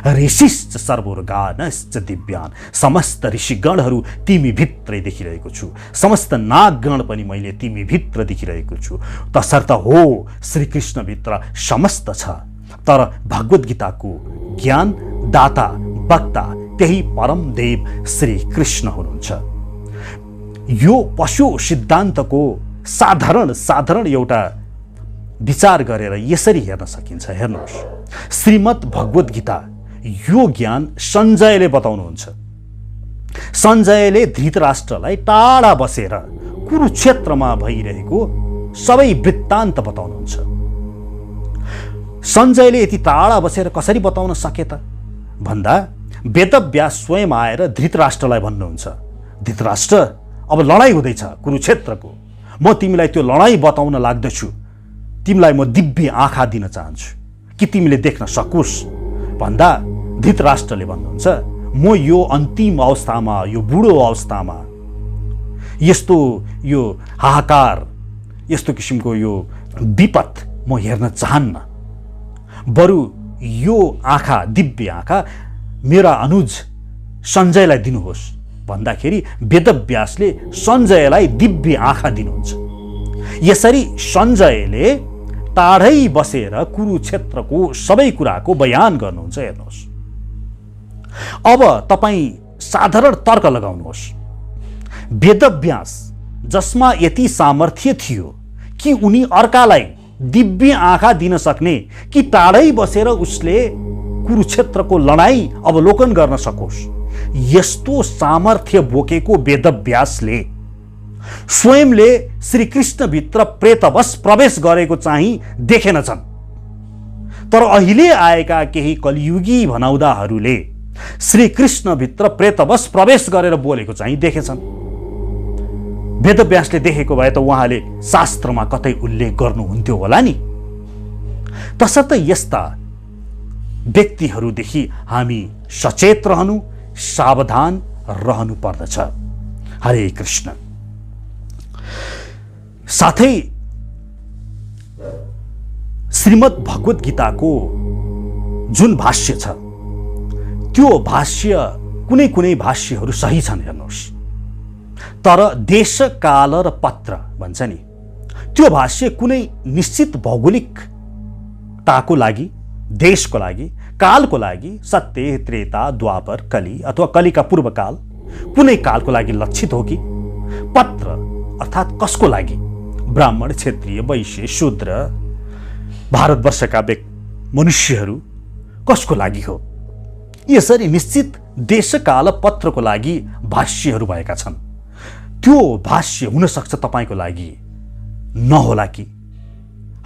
ऋषिश्च सर्वोर्गानश्च दिव्यान, समस्त ऋषिगणहरू तिमी भित्रै देखिरहेको छु। समस्त नागगण पनि मैले तिमी भित्र देखिरहेको छु। तसर्थ हो श्रीकृष्णभित्र समस्त छ, तर भगवत गीताको ज्ञान दाता वक्ता त्यही परम देव श्रीकृष्ण हुनुहुन्छ। यो पशु सिद्धान्तको साधारण एउटा विचार गरेर यसरी हेर्न सकिन्छ। हेर्नुहोस्, श्रीमद् भगवत गीता यो ज्ञान सञ्जयले बताउनुहुन्छ। सञ्जयले धृतराष्ट्रलाई टाढा बसेर कुरुक्षेत्रमा भइरहेको सबै वृत्तान्त बताउनुहुन्छ। सञ्जयले यति टाढा बसेर कसरी बताउन सके त भन्दा वेदव्यास स्वयं आएर धृतराष्ट्रलाई भन्नुहुन्छ, धृतराष्ट्र अब लडाईँ हुँदैछ कुरुक्षेत्रको, म तिमीलाई त्यो लडाईँ बताउन लाग्दछु, तिमीलाई म दिव्य आँखा दिन चाहन्छु कि तिमीले देख्न सकोस् भन्दा धृतराष्ट्रले भन्नुहुन्छ, म यो अन्तिम अवस्थामा, यो बुढो अवस्थामा यस्तो यो हाहाकार, यस्तो किसिमको यो विपद म हेर्न चाहन्न। बरु यो आँखा, दिव्य आँखा मेरा अनुज सञ्जयलाई दिनुहोस् भन्दाखेरि वेदव्यासले सञ्जयलाई दिव्य आँखा दिनुहुन्छ। यसरी सञ्जयले टाढै बसेर कुरुक्षेत्रको सबै कुराको बयान गर्नुहुन्छ। हेर्नुहोस्, अब तपाईँ साधारण तर्क लगाउनुहोस्। वेदव्यास जसमा यति सामर्थ्य थियो कि उनी अर्कालाई दिव्य आँखा दिन सक्ने, कि टाढै बसेर उसले कुरुक्षेत्रको लडाईँ अवलोकन गर्न सकोस्, यस्तो सामर्थ्य बोकेको वेदव्यासले स्वयंले श्रीकृष्णभित्र प्रेतवश प्रवेश गरेको चाहिँ देखेनछन्। तर अहिले आएका केही कलियुगी भनाउँदाहरूले श्रीकृष्णभित्र प्रेतवश प्रवेश गरेर बोलेको चाहिँ देखेछन्। वेदव्यासले देखेको भए त उहाँले शास्त्रमा कतै उल्लेख गर्नुहुन्थ्यो होला नि। तसर्थ यस्ता व्यक्तिहरूदेखि हामी सचेत रहनु, सावधान रहनु पर्दछ। हरे कृष्ण। साथै श्रीमद् भगवत गीताको जुन भाष्य छ, त्यो भाष्य कुनै कुनै भाष्यहरू सही छन्। हेर्नुहोस्, तर देश काल र पत्र भन्छ नि, त्यो भाष्य कुनै निश्चित भौगोलिकताको लागि, देशको लागि, कालको लागि, सत्य त्रेता द्वापर कली अथवा कलीका पूर्वकाल कुनै कालको लागि लक्षित हो कि? पत्र अर्थात् कसको लागि? ब्राह्मण, क्षेत्रीय, वैश्य, शूद्र, भारतवर्षका मनुष्यहरू कसको लागि हो? यसरी निश्चित देशकाल पत्रको लागि भाष्यहरू भएका छन्। त्यो भाष्य हुन सक्छ तपाईँको लागि नहोला कि?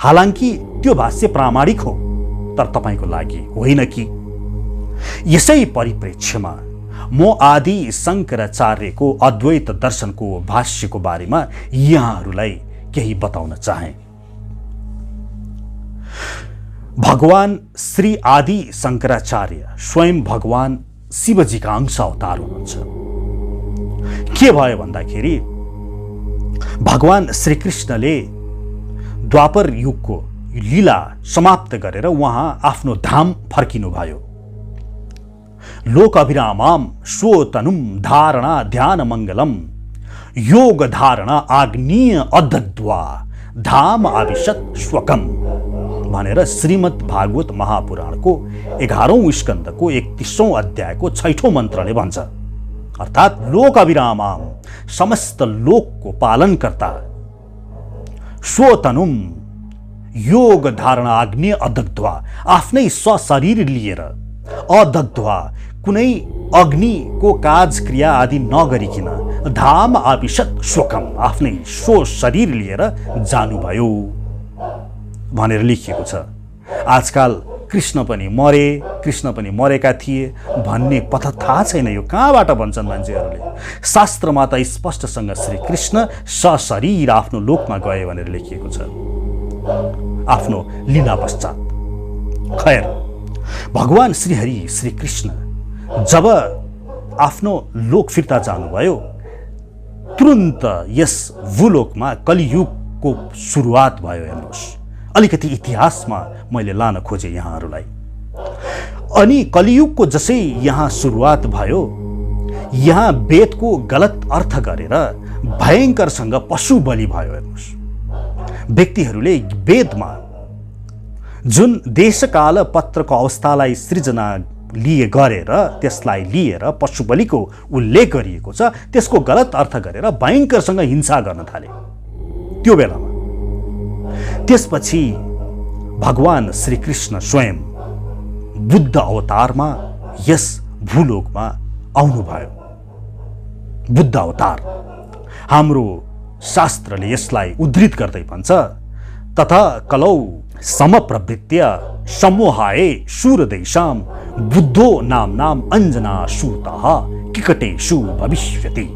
हालांकि त्यो भाष्य प्रामाणिक हो, तर तपाईँको लागि होइन कि? यसै परिप्रेक्ष्यमा म आदि शङ्कराचार्यको अद्वैत दर्शनको भाष्यको बारेमा यहाँहरूलाई केही बताउन चाहे। भगवान श्री आदि शङ्कराचार्य स्वयं भगवान शिवजीका अंश अवतार हुनुहुन्छ। के भयो भन्दाखेरि भगवान श्रीकृष्णले द्वापर युगको लीला समाप्त गरेर उहाँ आफ्नो धाम फर्किनुभयो। लोक अभिरामाम स्वतनुम धारणा ध्यान मंगलम योग धारणा आग्नेय अदद्वा धाम आविशत स्वकम भनेर श्रीमद् भागवत महापुराणको 11औं स्कन्धको 31औं अध्यायको 6औं मन्त्रले भन्छ। अर्थात् लोक अभिरामाम समस्त लोकको पालनकर्ता, स्वतनुम योग धारणा आग्नेय अदग्ध्वा आफ्नै स्वशरीर लिएर, अदग्ध्वा कुनै अग्निको काज क्रिया आदि नगरिकन, धाम आविशत शोकम आफ्नै स्व शरीर लिएर जानुभयो भनेर लेखिएको छ। आजकाल कृष्ण पनि मरे, कृष्ण पनि मरेका थिए भन्ने पत्ता थाहा छैन। यो कहाँबाट भन्छन् मान्छेहरूले? शास्त्रमा त स्पष्टसँग श्री कृष्ण सशरीर आफ्नो लोकमा गए भनेर लेखिएको छ आफ्नो लीला पश्चात। खैर, भगवान श्रीहरि श्री कृष्ण जब आफ्नो लोक फिर्ता जानुभयो, तुरन्त यस भूलोकमा कलियुगको सुरुवात भयो। हेर्नुहोस्, अलिकति इतिहासमा मैले लान खोजेँ यहाँहरूलाई। अनि कलियुगको जसै यहाँ सुरुवात भयो, यहाँ वेदको गलत अर्थ गरेर भयङ्करसँग पशु बलि भयो। हेर्नुहोस्, व्यक्तिहरूले वेदमा जुन देशकाल पत्रको अवस्थालाई सृजना गरेर त्यसलाई लिएर पशु बलिको उल्लेख गरिएको छ, त्यसको गलत अर्थ गरेर भयङ्करसँग हिंसा गर्न थाले त्यो बेलामा। त्यसपछि भगवान श्रीकृष्ण स्वयं बुद्ध अवतारमा यस भूलोकमा आउनुभयो। बुद्ध अवतार हाम्रो शास्त्रले यसलाई उद्धृत गर्दै भन्छ, तथा कलौ समप्रवृत्य सम्मोहाय शूरदेशाम बुद्धो नाम अंजनाशूतः किकटेषु भविष्यति।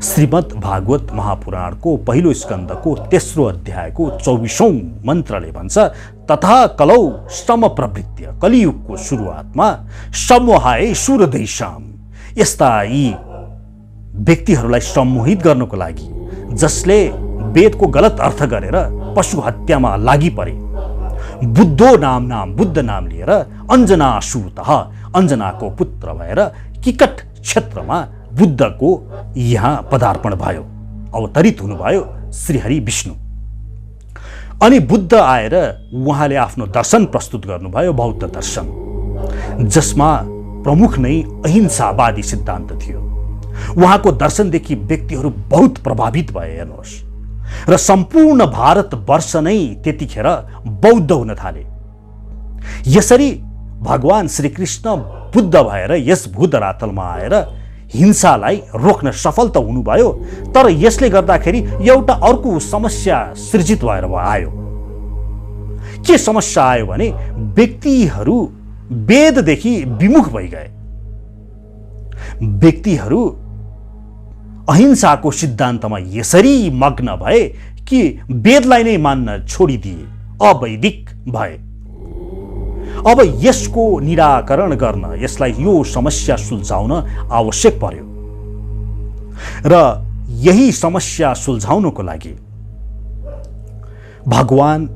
श्रीमद् भागवत महापुराणको पहिलो स्कन्धको 3रो अध्यायको 24औं मन्त्रले भन्छ, तथा कलौ समप्रवृत्य कलियुगको सुरुवातमा सम्मोहाय शूरदेशाम यस्ता यी व्यक्तिहरूलाई सम्मोहित गर्नको लागि जसले वेदको गलत अर्थ गरेर पशु हत्यामा लागि परे, बुद्धो नाम बुद्ध नाम लिएर अंजनाशूतः अंजनाको पुत्र भएर किकट क्षेत्रमा बुद्धको यहाँ पदार्पण भयो, अवतरित हुनुभयो श्रीहरि विष्णु। अनि बुद्ध आएर उहाँले आफ्नो दर्शन प्रस्तुत गर्नुभयो, बौद्ध दर्शन, जसमा प्रमुख नै अहिंसावादी सिद्धान्त थियो। उहाँको दर्शनदेखि व्यक्तिहरू बहुत प्रभावित भए। हेर्नुहोस्, र सम्पूर्ण भारतवर्ष नै त्यतिखेर बौद्ध हुन थाले। यसरी भगवान श्रीकृष्ण बुद्ध भएर यस भूधरातलमा आएर हिंसालाई रोक्न सफल त हुनुभयो, तर यसले गर्दाखेरि एउटा अर्को समस्या सृजित भएर आयो। के समस्या आयो भने व्यक्तिहरू वेददेखि विमुख भइगए। व्यक्तिहरू अहिंसाको सिद्धान्तमा यसरी मग्न भए कि वेदलाई नै मान्न छोडिदिए, अवैदिक भए। अब यसको निराकरण गर्न, यसलाई यो समस्या सुल्झाउन आवश्यक पर्यो। र यही समस्या सुल्झाउनको लागि भगवान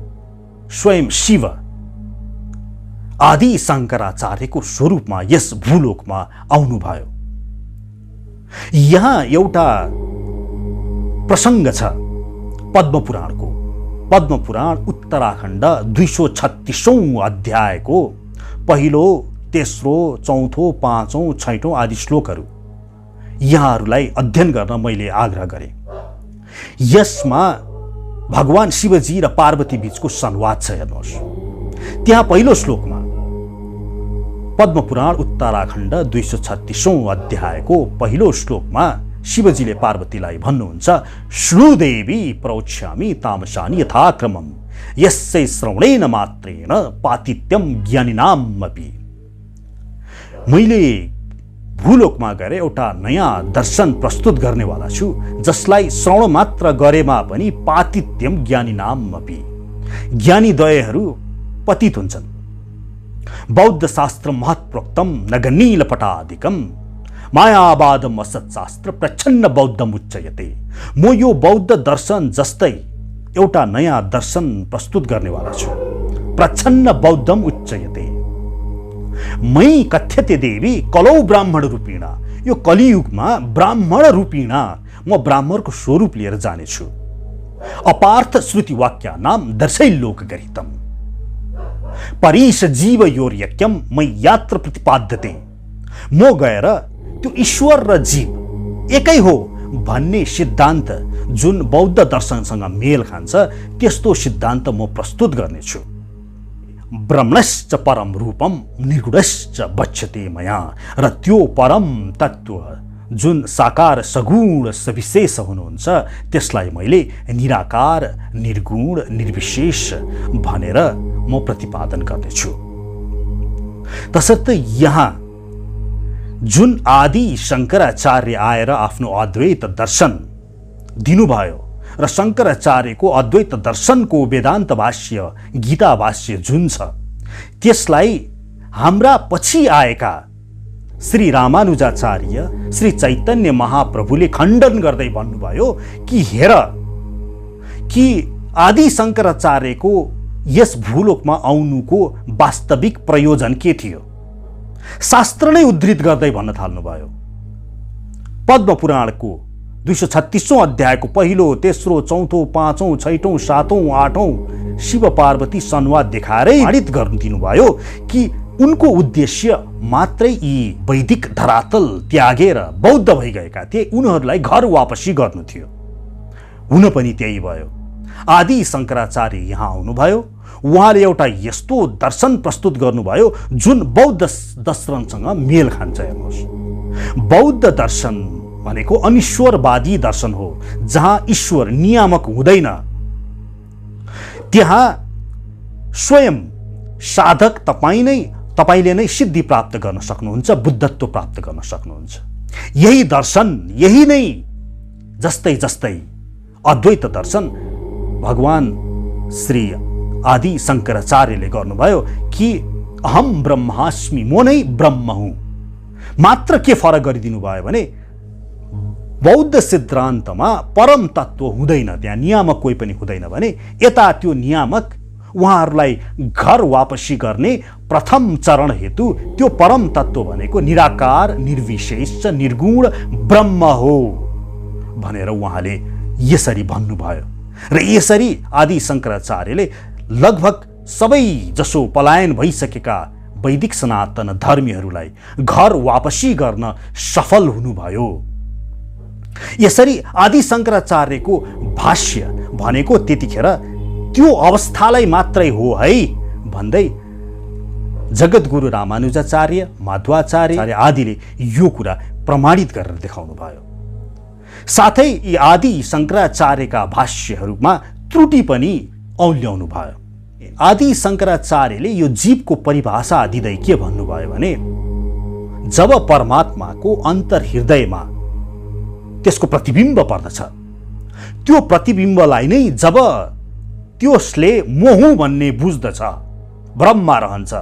स्वयं शिव आदि शङ्कराचार्यको स्वरूपमा यस भूलोकमा आउनुभयो। यहाँ एउटा प्रसङ्ग छ पद्मपुराणको। पद्मपुराण उत्तराखण्ड 236औं अध्यायको पहिलो, तेस्रो, चौथो, पाँचौं, छैठौं आदि श्लोकहरू यहाँहरूलाई अध्ययन गर्न मैले आग्रह गरेँ। यसमा भगवान शिवजी र पार्वती बीचको संवाद छ। हेर्नुहोस्, त्यहाँ पहिलो श्लोकमा पद्मपुराण उत्तराखण्ड 236औं अध्यायको पहिलो श्लोकमा शिवजीले पार्वतीलाई भन्नुहुन्छ, श्रुदेवी प्रौक्ष्यामि तामसानि यथाक्रमम् यस्यै श्रवणेन मात्रेण पातित्यम ज्ञानिनामपि। मैले भूलोकमा गएर एउटा नयाँ दर्शन प्रस्तुत गर्नेवाला छु, जसलाई श्रवण मात्र गरेमा पनि पातित्यम ज्ञानिनामपि, ज्ञानी दयहरू पतित हुन्छन्। बौद्ध शास्त्र महत्प्रोक्तम नगनीलपटादिकम मायावादम असत्शास्त्र प्रच्छन्न बौद्धम उच्चयते। म यो बौद्ध दर्शन जस्तै एउटा नयाँ दर्शन प्रस्तुत गर्नेवाला छु। प्रच्छन्न बौद्धम उच्चयते। मयि कथ्यते देवी कलौ ब्राह्मण रूपिणा। यो कलियुगमा ब्राह्मण रूपिणा म ब्राह्मणको स्वरूप लिएर जानेछु। अपार्थ श्रुति वाक्यानां दर्शैलोक गरितम परीश जीव योर्यक्यम मै यात्र प्रतिपाद्यते। म गएर त्यो ईश्वर र जीव एकै हो भन्ने सिद्धान्त जुन बौद्ध दर्शनसँग मेल खान्छ, त्यस्तो सिद्धान्त म प्रस्तुत गर्नेछु। ब्रह्मणश्च परम रूपम निर्गुणश्च बच्यते मया। र त्यो परम तत्त्व जुन साकार सगुण सविशेष हुनुहुन्छ, त्यसलाई मैले निराकार निर्गुण निर्विशेष भनेर म प्रतिपादन गर्नेछु। तसर्थ यहाँ जुन आदि शङ्कराचार्य आएर आफ्नो अद्वैत दर्शन दिनुभयो र शङ्कराचार्यको अद्वैत दर्शनको वेदान्त भाष्य गीता भाष्य जुन छ, त्यसलाई हाम्रा पछि आएका श्री रामानुजाचार्य श्री चैतन्य महाप्रभुले खण्डन गर्दै भन्नुभयो कि हेर कि आदि शङ्कराचार्यको यस भूलोकमा आउनुको वास्तविक प्रयोजन के थियो। शास्त्र नै उद्धृत गर्दै भन्न थाल्नुभयो। पद्मपुराणको 236औं अध्यायको पहिलो, तेस्रो, चौथो, पाँचौं, छैटौं, सातौं, आठौं शिव पार्वती संवाद देखाएरै प्रमाणित गर्न दिनुभयो कि उनको उद्देश्य मात्रै यी वैदिक धरातल त्यागेर बौद्ध भइगएका थिए, उनीहरूलाई घर वापसी गर्नु थियो। हुन पनि त्यही भयो। आदि शङ्कराचार्य यहाँ आउनुभयो। उहाँले एउटा यस्तो दर्शन प्रस्तुत गर्नुभयो जुन बौद्ध दर्शनसँग मेल खान्छ। हेर्नुहोस्, बौद्ध दर्शन भनेको अनिश्वरवादी दर्शन हो, जहाँ ईश्वर नियामक हुँदैन। त्यहाँ स्वयं साधक तपाईले नै सिद्धि प्राप्त गर्न सक्नुहुन्छ, बुद्धत्व प्राप्त गर्न सक्नुहुन्छ। यही दर्शन, यही नै जस्तै जस्तै अद्वैत दर्शन भगवान श्री आदि शङ्कराचार्यले गर्नुभयो कि अहम ब्रह्मास्मि, म नै ब्रह्म हुँ। मात्र के फरक गरिदिनु भयो भने बौद्ध सिद्धान्तमा परम तत्त्व हुँदैन, त्यहाँ नियामक कोही पनि हुँदैन भने यता त्यो नियामक उहाँहरूलाई घर वापसी गर्ने प्रथम चरण हेतु त्यो परम तत्त्व भनेको निराकार निर्विशेष निर्गुण ब्रह्म हो भनेर उहाँले यसरी भन्नुभयो। र यसरी आदि शङ्कराचार्यले लगभग सबै जसो पलायन भइसकेका वैदिक सनातन धर्मीहरूलाई घर वापसी गर्न सफल हुनुभयो। यसरी आदि शङ्कराचार्यको भाष्य भनेको त्यतिखेर त्यो अवस्थालाई मात्रै हो है भन्दै जगद्गुरु रामानुजाचार्य, माध्वाचार्य आदिले यो कुरा प्रमाणित गरेर देखाउनु भयो। साथै यी आदि शङ्कराचार्यका भाष्यहरूमा त्रुटि पनि औल्याउनु भयो। आदि शङ्कराचार्यले यो जीवको परिभाषा दिँदै के भन्नुभयो भने जब परमात्माको अन्तर्हृदयमा त्यसको प्रतिबिम्ब पर्दछ, त्यो प्रतिबिम्बलाई नै जब त्यसले म हुँ भन्ने बुझ्दछ, ब्रह्म रहन्छ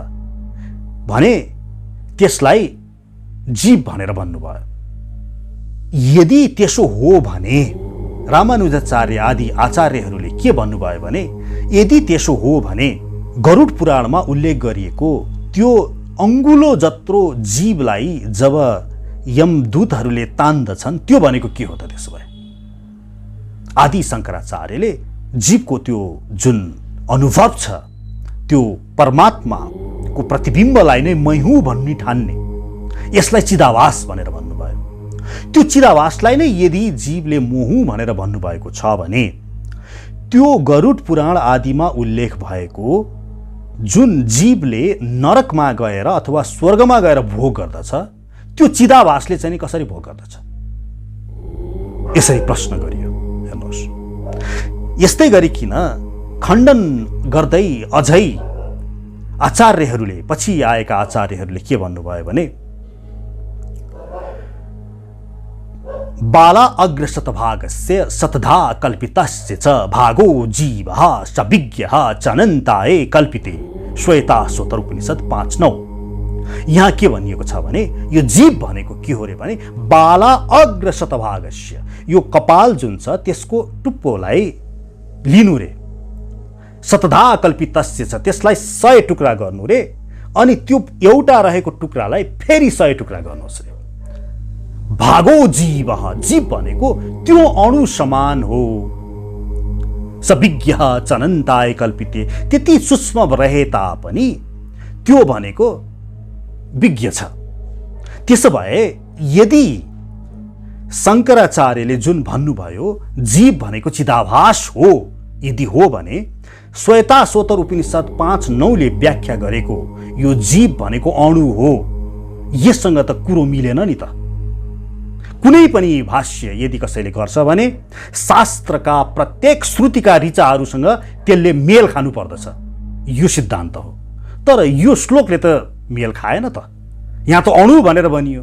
भने त्यसलाई जीव भनेर भन्नुभयो। यदि त्यसो हो भने रामानुजाचार्य आदि आचार्यहरूले के भन्नुभयो भने यदि त्यसो हो भने गरुड पुराणमा उल्लेख गरिएको त्यो अंगुलो जत्रो जीवलाई जब यमदूतहरूले तान्दछन् त्यो भनेको के हो त? त्यसो भए आदि शङ्कराचार्यले जीवको त्यो जुन अनुभव छ त्यो परमात्माको प्रतिबिम्बलाई नै मै हुँ भन्ने ठान्ने, यसलाई चिदाभास भनेर भन्नुभयो। त्यो चिदाभासलाई नै यदि जीवले मोहु भनेर भन्नुभएको छ भने त्यो गरुड पुराण आदिमा उल्लेख भएको जुन जीवले नरकमा गएर अथवा स्वर्गमा गएर भोग गर्दछ त्यो चिदाभासले चाहिँ कसरी भोग गर्दछ, यसरी प्रश्न गरियो। हेर्नुहोस्, यस्तै गरिकन खण्डन गर्दै अझै आचार्यहरूले, पछि आएका आचार्यहरूले के भन्नुभयो भने बाला अग्रशतभागस्य शतधा कल्पितस्य च भागो जीवः स विज्ञः च अनन्ताय कल्पिते श्वेताश्वतर उपनिषद 5:9। यहाँ के भनिएको छ भने यो जीव भनेको के हो रे भने बाला अग्रशतभागस्य, यो कपाल जुन छ त्यसको टुप्पोलाई लिनु रे, शतधा कल्पितस्य छ त्यसलाई 100 टुक्रा गर्नु रे, अनि त्यो एउटा रहेको टुक्रालाई फेरि 100 टुक्रा गर्नुहोस् रे। भागो जीव, जीव भनेको त्यो अणु समान हो। सविज्ञ चनन्ताय कल्पिते, त्यति सूक्ष्म रहे तापनि त्यो भनेको विज्ञ छ। त्यसो भए यदि शङ्कराचार्यले जुन भन्नुभयो जीव भनेको चिदाभास हो, यदि हो भने श्वेताश्वतर उपनिषद 5:9ले व्याख्या गरेको यो जीव भनेको अणु हो, यससँग त कुरो मिलेन नि त। कुनै पनि भाष्य यदि कसैले गर्छ भने शास्त्रका प्रत्येक श्रुतिका ऋचाहरूसँग त्यसले मेल खानु पर्दछ, यो सिद्धान्त हो। तर यो श्लोकले त मेल खाएन त, यहाँ त अणु भनेर भनियो।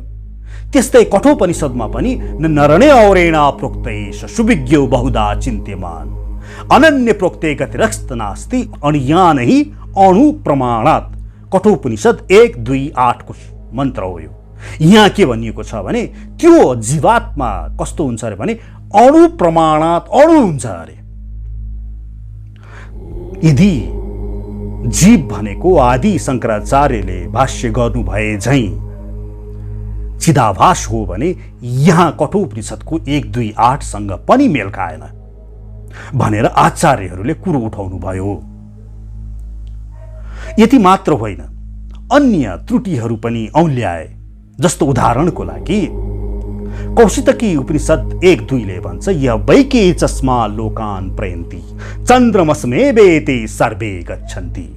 त्यस्तै कठोपनिषदमा पनि नरणे औरेण प्रोक्तेश सुविज्ञो बहुधा चिन्त्यमान अनन्य प्रोक्ते गतिरस्त नास्ति अणियान हि अणु प्रमाणात्, कठोपनिषद 1:2:8 को मन्त्र हो यो। यहाँ के भनिएको छ भने त्यो जीवात्मा कस्तो हुन्छ अरे भने अणु प्रमाणात् अणु हुन्छ अरे। यदि जीव भनेको आदि शङ्कराचार्यले भाष्य गर्नु भए झैं चिदाभास हो भने यहाँ कठोपनिषदको 1:2:8 सँग पनि मेल खाएन भनेर आचार्यहरूले कुरो उठाउनु भयो। यति मात्र होइन, अन्य त्रुटिहरू पनि औल्याए। जस्तो उदाहरणको लागि कौशितकी उपनिषद 1:2ले भन्छ य वैके चस्मा लोकान् प्रयन्ति चन्द्रमसमेवेते सर्वे गच्छन्ति।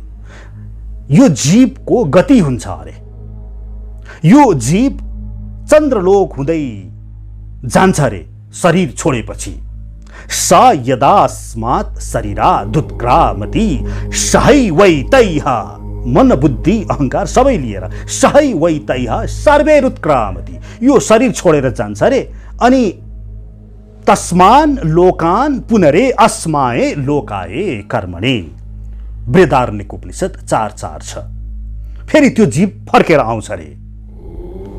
यो जीवको गति हुन्छ अरे, यो जीव चन्द्रलोक हुँदै जान्छ अरे शरीर छोडेपछि। स यदास्मात् शरीरादुत्क्रामति सहैवैतैः, मन बुद्धि अहंकार सबै लिएर सहैवैतैः सर्वैरुत्क्रामति, यो शरीर छोडेर जान्छ अरे। अनि तस्मान् लोकान् पुनरे अस्माए लोकाए कर्मणे, बृहदारण्यक उपनिषद 4:4 छ। फेरि त्यो जीव फर्केर आउँछ अरे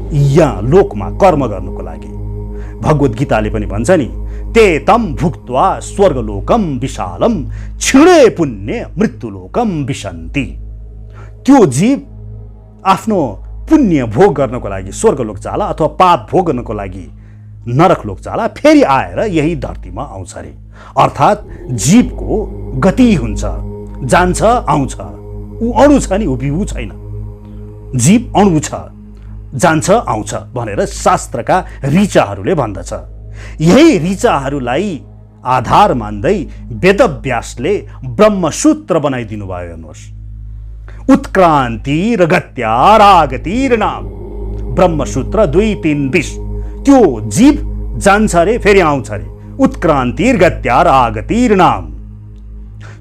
यहाँ लोकमा कर्म गर्नुको लागि। भगवत गीताले पनि भन्छ नि ते तम भुक्त्वा स्वर्गलोकम विशालम क्षीणे पुण्य मृत्युलोकम विशन्ति। त्यो जीव आफ्नो पुण्य भोग गर्नको लागि स्वर्गलोक जाला अथवा पाप भोग गर्नको लागि नरकलोक जाला, फेरि आएर यही धरतीमा आउँछ अरे। अर्थात् जीवको गति हुन्छ, जान्छ आउँछ, ऊ अणु छ नि, ऊ विभू छैन। जीव अणु छ, जान्छ आउँछ भनेर शास्त्रका ऋचाहरूले भन्दछ। यही ऋचाहरूलाई आधार मान्दै वेदव्यासले ब्रह्मसूत्र बनाइदिनु भयो। हेर्नुहोस्, उत्क्रान्ति र गत्यार आगतिर नाम ब्रह्मसूत्र 2:3:20। त्यो जीव जान्छ अरे फेरि आउँछ अरे। उत्क्रान्तिर गत्यार आगतिर नाम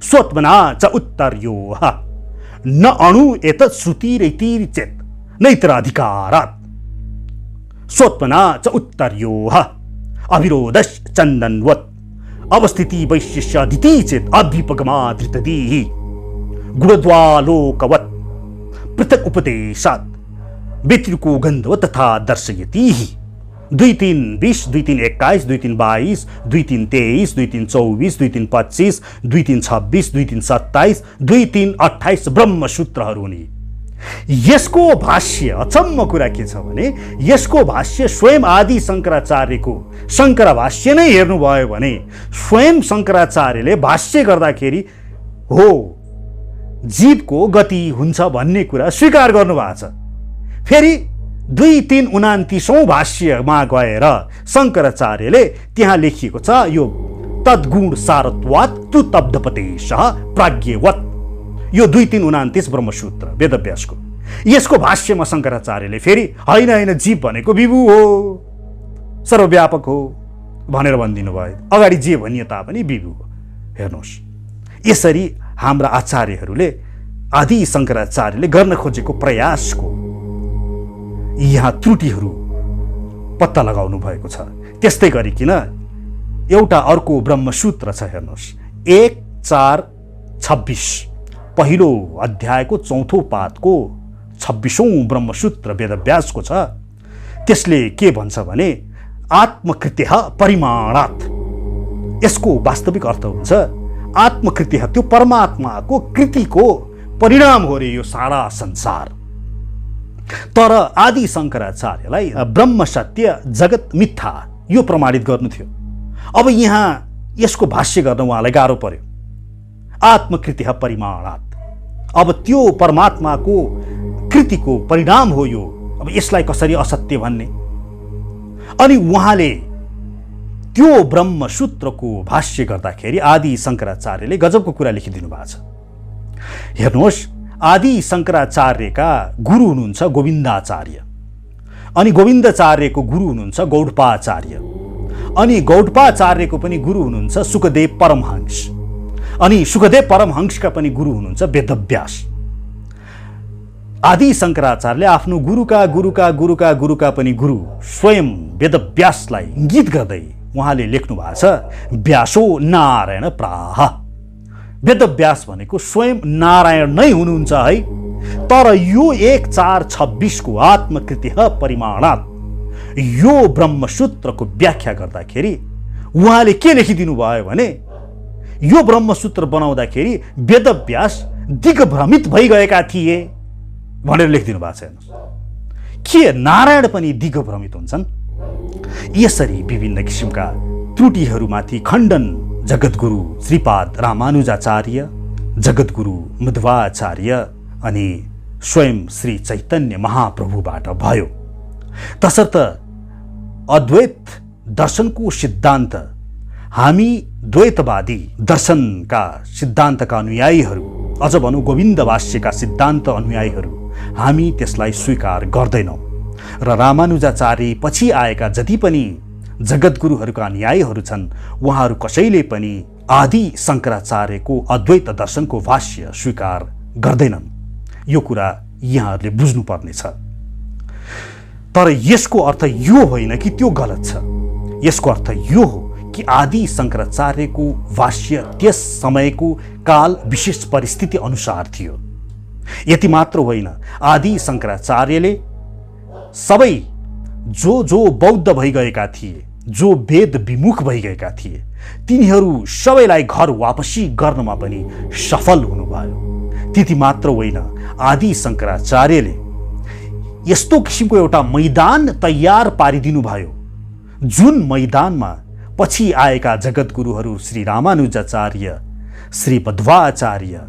स्वत्मना च उत्तर्यो न अणु एतत् श्रुतिरैतिर चेत् नैतराधिकारात्। स्वत्मना च उत्तर्यो अविरोधश् चन्दन्वत् अवस्थिति वैशिष्यादिति चेत् अभ्युपगमाधृतदीः गुणद्वालोकवत् पृथक् उपदेशात् व्यतिरिको गन्धवत् तथा दर्शयतीः। 2:3:20, 2:3:21, 2:3:22, 2:3:23, 2:3:24, 2:3:25, 2:3:26, 2:3:27, 2:3:28 ब्रह्मसूत्रहरू हुन्। यसको भाष्य अचम्म कुरा के छ भने यसको भाष्य स्वयं आदि शङ्कराचार्यको शङ्कर भाष्य नै हेर्नुभयो भने स्वयं शङ्कराचार्यले भाष्य गर्दाखेरि हो जीवको गति हुन्छ भन्ने कुरा स्वीकार गर्नुभएको छ। फेरि 2329औं भाष्यमा गएर शङ्कराचार्यले त्यहाँ लेखिएको छ यो तद्गुण सारत्वात् तु तब्धपतेशः प्राज्ञवत्, यो 2329 ब्रह्मसूत्र वेदव्यासको। यसको भाष्यमा शङ्कराचार्यले फेरि होइन जीव भनेको विभु हो, सर्वव्यापक हो भनेर भनिदिनु भयो। अगाडि जे भनिए तापनि विभु हो। हेर्नुहोस्, यसरी हाम्रा आचार्यहरूले आदि शङ्कराचार्यले गर्न खोजेको प्रयासको यहाँ त्रुटिहरू पत्ता लगाउनु भएको छ। त्यस्तै गरिकन एउटा अर्को ब्रह्मसूत्र छ, हेर्नुहोस् 1:4:26 पहिलो अध्यायको चौथो पादको 26औं ब्रह्मसूत्र वेदव्यासको छ। त्यसले के भन्छ भने आत्मकृत्यः परिमाणात्, यसको वास्तविक अर्थ हुन्छ आत्मकृत्यः, त्यो परमात्माको कृतिको परिणाम हो रे यो सारा संसार। तर आदि शङ्कराचार्यलाई ब्रह्म सत्य जगत मिथ्या यो प्रमाणित गर्नु थियो। अब यहाँ यसको भाष्य गर्न उहाँलाई गाह्रो पर्यो। आत्मकृत्यः परिमाणात्, अब त्यो परमात्माको कृतिको परिणाम हो यो, अब यसलाई कसरी असत्य भन्ने? अनि उहाँले त्यो ब्रह्मसूत्रको भाष्य गर्दाखेरि आदि शङ्कराचार्यले गजबको कुरा लेखिदिनु भएको छ। हेर्नुहोस्, आदि शङ्कराचार्यका गुरु हुनुहुन्छ गोविन्दाचार्य, अनि गोविन्दाचार्यको गुरु हुनुहुन्छ गौडपाचार्य, अनि गौडपाचार्यको पनि गुरु हुनुहुन्छ सुखदेव परमहंस, अनि सुखदेव परमहंसका पनि गुरु हुनुहुन्छ वेदव्यास। आदि शङ्कराचार्यले आफ्नो गुरुका गुरुका गुरुका गुरुका पनि गुरु स्वयं वेदव्यासलाई इङ्गित गर्दै उहाँले लेख्नु भएको छ व्यासो नारायण प्राह। वेदव्यास भनेको स्वयं नारायण नै हुनुहुन्छ है। तर यो 1:4:26 को आत्मकृत्यः परिमाणात् यो ब्रह्मसूत्रको व्याख्या गर्दाखेरि उहाँले के लेखिदिनु भयो भने यो ब्रह्मसूत्र बनाउँदाखेरि वेदव्यास दिग्भ्रमित भइगएका थिए भनेर लेखिदिनु भएको छ। के नारायण पनि दिग्भ्रमित हुन्छन्? यसरी विभिन्न किसिमका त्रुटिहरूमाथि खण्डन जगद्गुरु श्रीपाद रामानुजाचार्य, जगद्गुरु मध्वाचार्य अनि स्वयं श्री चैतन्य महाप्रभुबाट भयो। तसर्थ अद्वैत दर्शनको सिद्धान्त हामी द्वैतवादी दर्शनका सिद्धान्तका अनुयायीहरू, अझ भनौँ गोविन्द भाष्यका सिद्धान्त अनुयायीहरू, हामी त्यसलाई स्वीकार गर्दैनौँ। र रामानुजाचार्य पछि आएका जति पनि जगद्गुरुहरूका अनुयायीहरू छन् उहाँहरू कसैले पनि आदि शङ्कराचार्यको अद्वैत दर्शनको भाष्य स्वीकार गर्दैनन्। यो कुरा यहाँहरूले बुझ्नुपर्नेछ। तर यसको अर्थ यो होइन कि त्यो गलत छ। यसको अर्थ यो हो कि आदि शङ्कराचार्यको भाष्य त्यस समयको काल विशेष परिस्थिति अनुसार थियो। यति मात्र होइन, आदि शङ्कराचार्यले सबै जो बौद्ध भइगएका थिए, जो वेद विमुख भइगएका थिए, तिनीहरू सबैलाई घर वापसी गर्नमा पनि सफल हुनुभयो। त्यति मात्र होइन, आदि शङ्कराचार्यले यस्तो किसिमको एउटा मैदान तयार पारिदिनु भयो जुन मैदानमा पछि आएका जगद्गुरुहरू श्री रामानुजाचार्य, श्री मध्वाचार्य,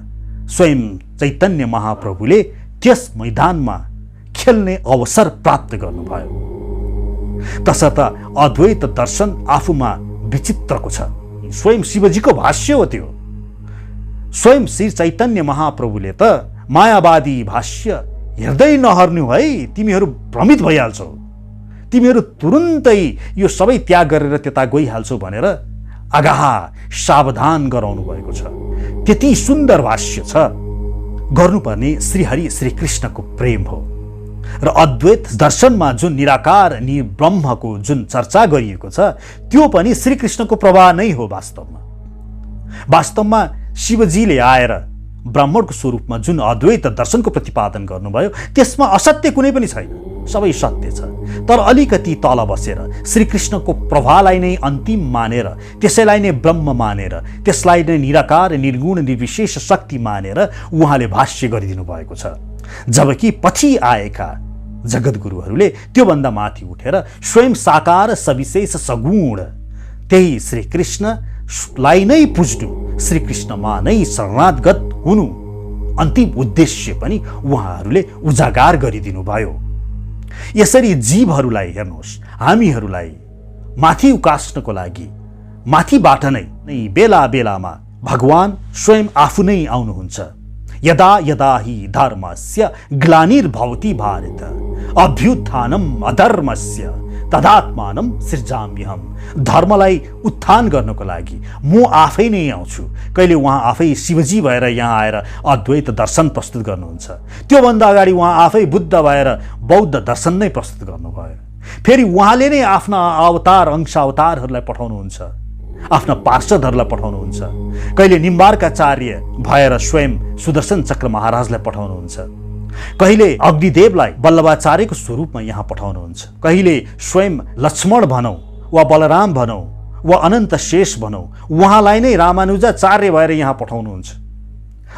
स्वयं चैतन्य महाप्रभुले त्यस मैदानमा खेल्ने अवसर प्राप्त गर्नुभयो। तसर्थ अद्वैत दर्शन आफूमा विचित्रको छ। स्वयं शिवजीको भाष्य हो त्यो। स्वयं श्री चैतन्य महाप्रभुले त मायावादी भाष्य हेर्दै नहर्नु है, तिमीहरू भ्रमित भइहाल्छौ, तिमीहरू तुरुन्तै यो सबै त्याग गरेर त्यता गइहाल्छौ भनेर आगाहा सावधान गराउनु भएको छ। त्यति सुन्दर भाष्य छ। गर्नुपर्ने श्रीहरि श्रीकृष्णको प्रेम हो र अद्वैत दर्शनमा जुन निराकार निर्ब्रह्मको जुन चर्चा गरिएको छ त्यो पनि श्रीकृष्णको प्रभाव नै हो। वास्तवमा शिवजीले आएर ब्राह्मणको स्वरूपमा जुन अद्वैत दर्शनको प्रतिपादन गर्नुभयो त्यसमा असत्य कुनै पनि छैन, सबै सत्य छ। तर अलिकति तल बसेर श्रीकृष्णको प्रभावलाई नै अन्तिम मानेर, त्यसैलाई नै ब्रह्म मानेर, त्यसलाई नै निराकार निर्गुण निर्विशेष शक्ति मानेर उहाँले भाष्य गरिदिनु भएको छ। जबकि पछि आएका जगद्गुरुहरूले त्योभन्दा माथि उठेर स्वयं साकार सविशेष सगुण त्यही श्रीकृष्णलाई नै पुज्नु, श्रीकृष्णमा नै शरणागत हुनु अन्तिम उद्देश्य पनि उहाँहरूले उजागर गरिदिनु भयो। यसरी जीवहरूलाई हेर्नुहोस्, हामीहरूलाई माथि उकास्नको लागि माथिबाट नै बेला बेलामा भगवान स्वयं आफू नै आउनुहुन्छ। यदा यदा हि धर्मस्य ग्लानिर्भवति भारत अभ्युत्थानम् अधर्मस्य तदात्मानं सृजाम्यहम्। धर्मलाई उत्थान गर्नको लागि म आफै नै आउँछु। कहिले उहाँ आफै शिवजी भएर यहाँ आएर अद्वैत दर्शन प्रस्तुत गर्नुहुन्छ, त्योभन्दा अगाडि उहाँ आफै बुद्ध भएर बौद्ध दर्शन नै प्रस्तुत गर्नुभयो। फेरि उहाँले नै आफ्ना अवतार अंशावतारहरूलाई पठाउनुहुन्छ, आफ्ना पार्षदहरूलाई पठाउनुहुन्छ। कहिले निम्बार्काचार्य भएर स्वयं सुदर्शन चक्र महाराजलाई पठाउनुहुन्छ, कहिले अग्निदेवलाई वल्लभाचार्यको स्वरूपमा यहाँ पठाउनुहुन्छ, कहिले स्वयं लक्ष्मण भनौँ वा बलराम भनौँ वा अनन्त शेष भनौँ, उहाँलाई नै रामानुजाचार्य भएर यहाँ पठाउनुहुन्छ।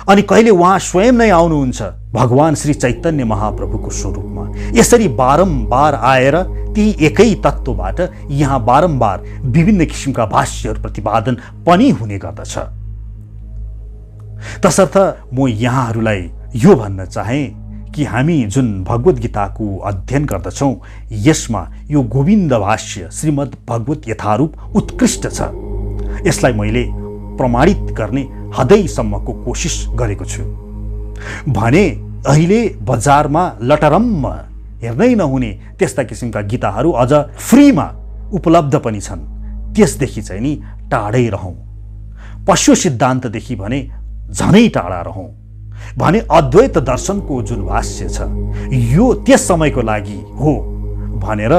अनि कहिले उहाँ स्वयं नै आउनुहुन्छ भगवान श्री चैतन्य महाप्रभुको स्वरूपमा। यसरी बारम्बार आएर ती एकै तत्त्वबाट यहाँ बारम्बार विभिन्न किसिमका भाष्यहरू प्रतिपादन पनि हुने गर्दछ। तसर्थ म यहाँहरूलाई यो भन्न चाहे कि हामी जुन भगवत गीताको अध्ययन गर्दछौँ यसमा यो गोविन्द भाष्य श्रीमद् भगवत यथारूप उत्कृष्ट छ। यसलाई मैले प्रमाणित गर्ने हदैसम्मको कोसिस गरेको छु भने अहिले बजारमा लटरम्म हेर्नै नहुने त्यस्ता किसिमका गीताहरू अझ फ्रीमा उपलब्ध पनि छन्। त्यसदेखि चाहिँ नि टाढै रहौँ, पशु सिद्धान्तदेखि भने झनै टाढा रहौँ भने अद्वैत दर्शनको जुन भाष्य छ यो त्यस समयको लागि हो भनेर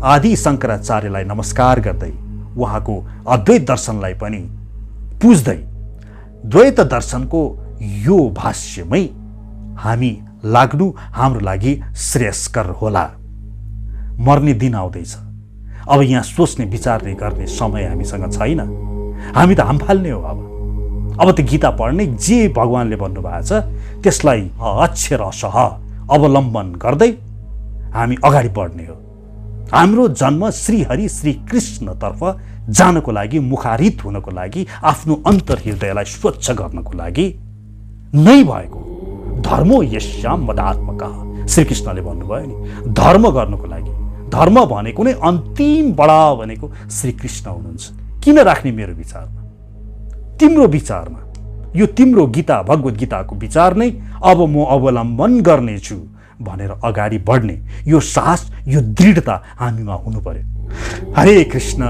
आदि शङ्कराचार्यलाई नमस्कार गर्दै उहाँको अद्वैत दर्शनलाई पनि पुज्दै द्वैत दर्शनको यो भाष्यमै हामी लाग्नु हाम्रो लागि श्रेयस्कर होला। मर्ने दिन आउँदैछ, अब यहाँ सोच्ने विचार्ने गर्ने समय हामीसँग छैन। हामी त हामफाल्ने हो। अब त गीता पढ्ने जे भगवानले भन्नुभएको छ त्यसलाई अक्षरशः अवलम्बन गर्दै हामी अगाडि बढ्ने हो। हाम्रो जन्म श्रीहरि श्री कृष्णतर्फ जानको लागि, मुखारित हुनको लागि, आफ्नो अन्तर्हृदयलाई स्वच्छ गर्नको लागि नै भएको। धर्मो यस्याम मदात्मकः श्रीकृष्णले भन्नुभयो नि, धर्म गर्नको लागि, धर्म भनेको नै अन्तिम बडाव भनेको श्रीकृष्ण हुनुहुन्छ। किन राख्ने मेरो विचारमा, तिम्रो विचारमा? यो तिम्रो गीता भगवत गीताको विचार नै अब म अवलम्बन गर्नेछु भनेर अगाडि बढ्ने यो साहस, यो दृढता हामीमा हुनु पर्यो। हरे कृष्ण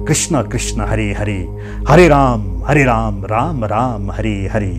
कृष्ण कृष्ण हरे हरे, हरे राम राम राम हरे हरे।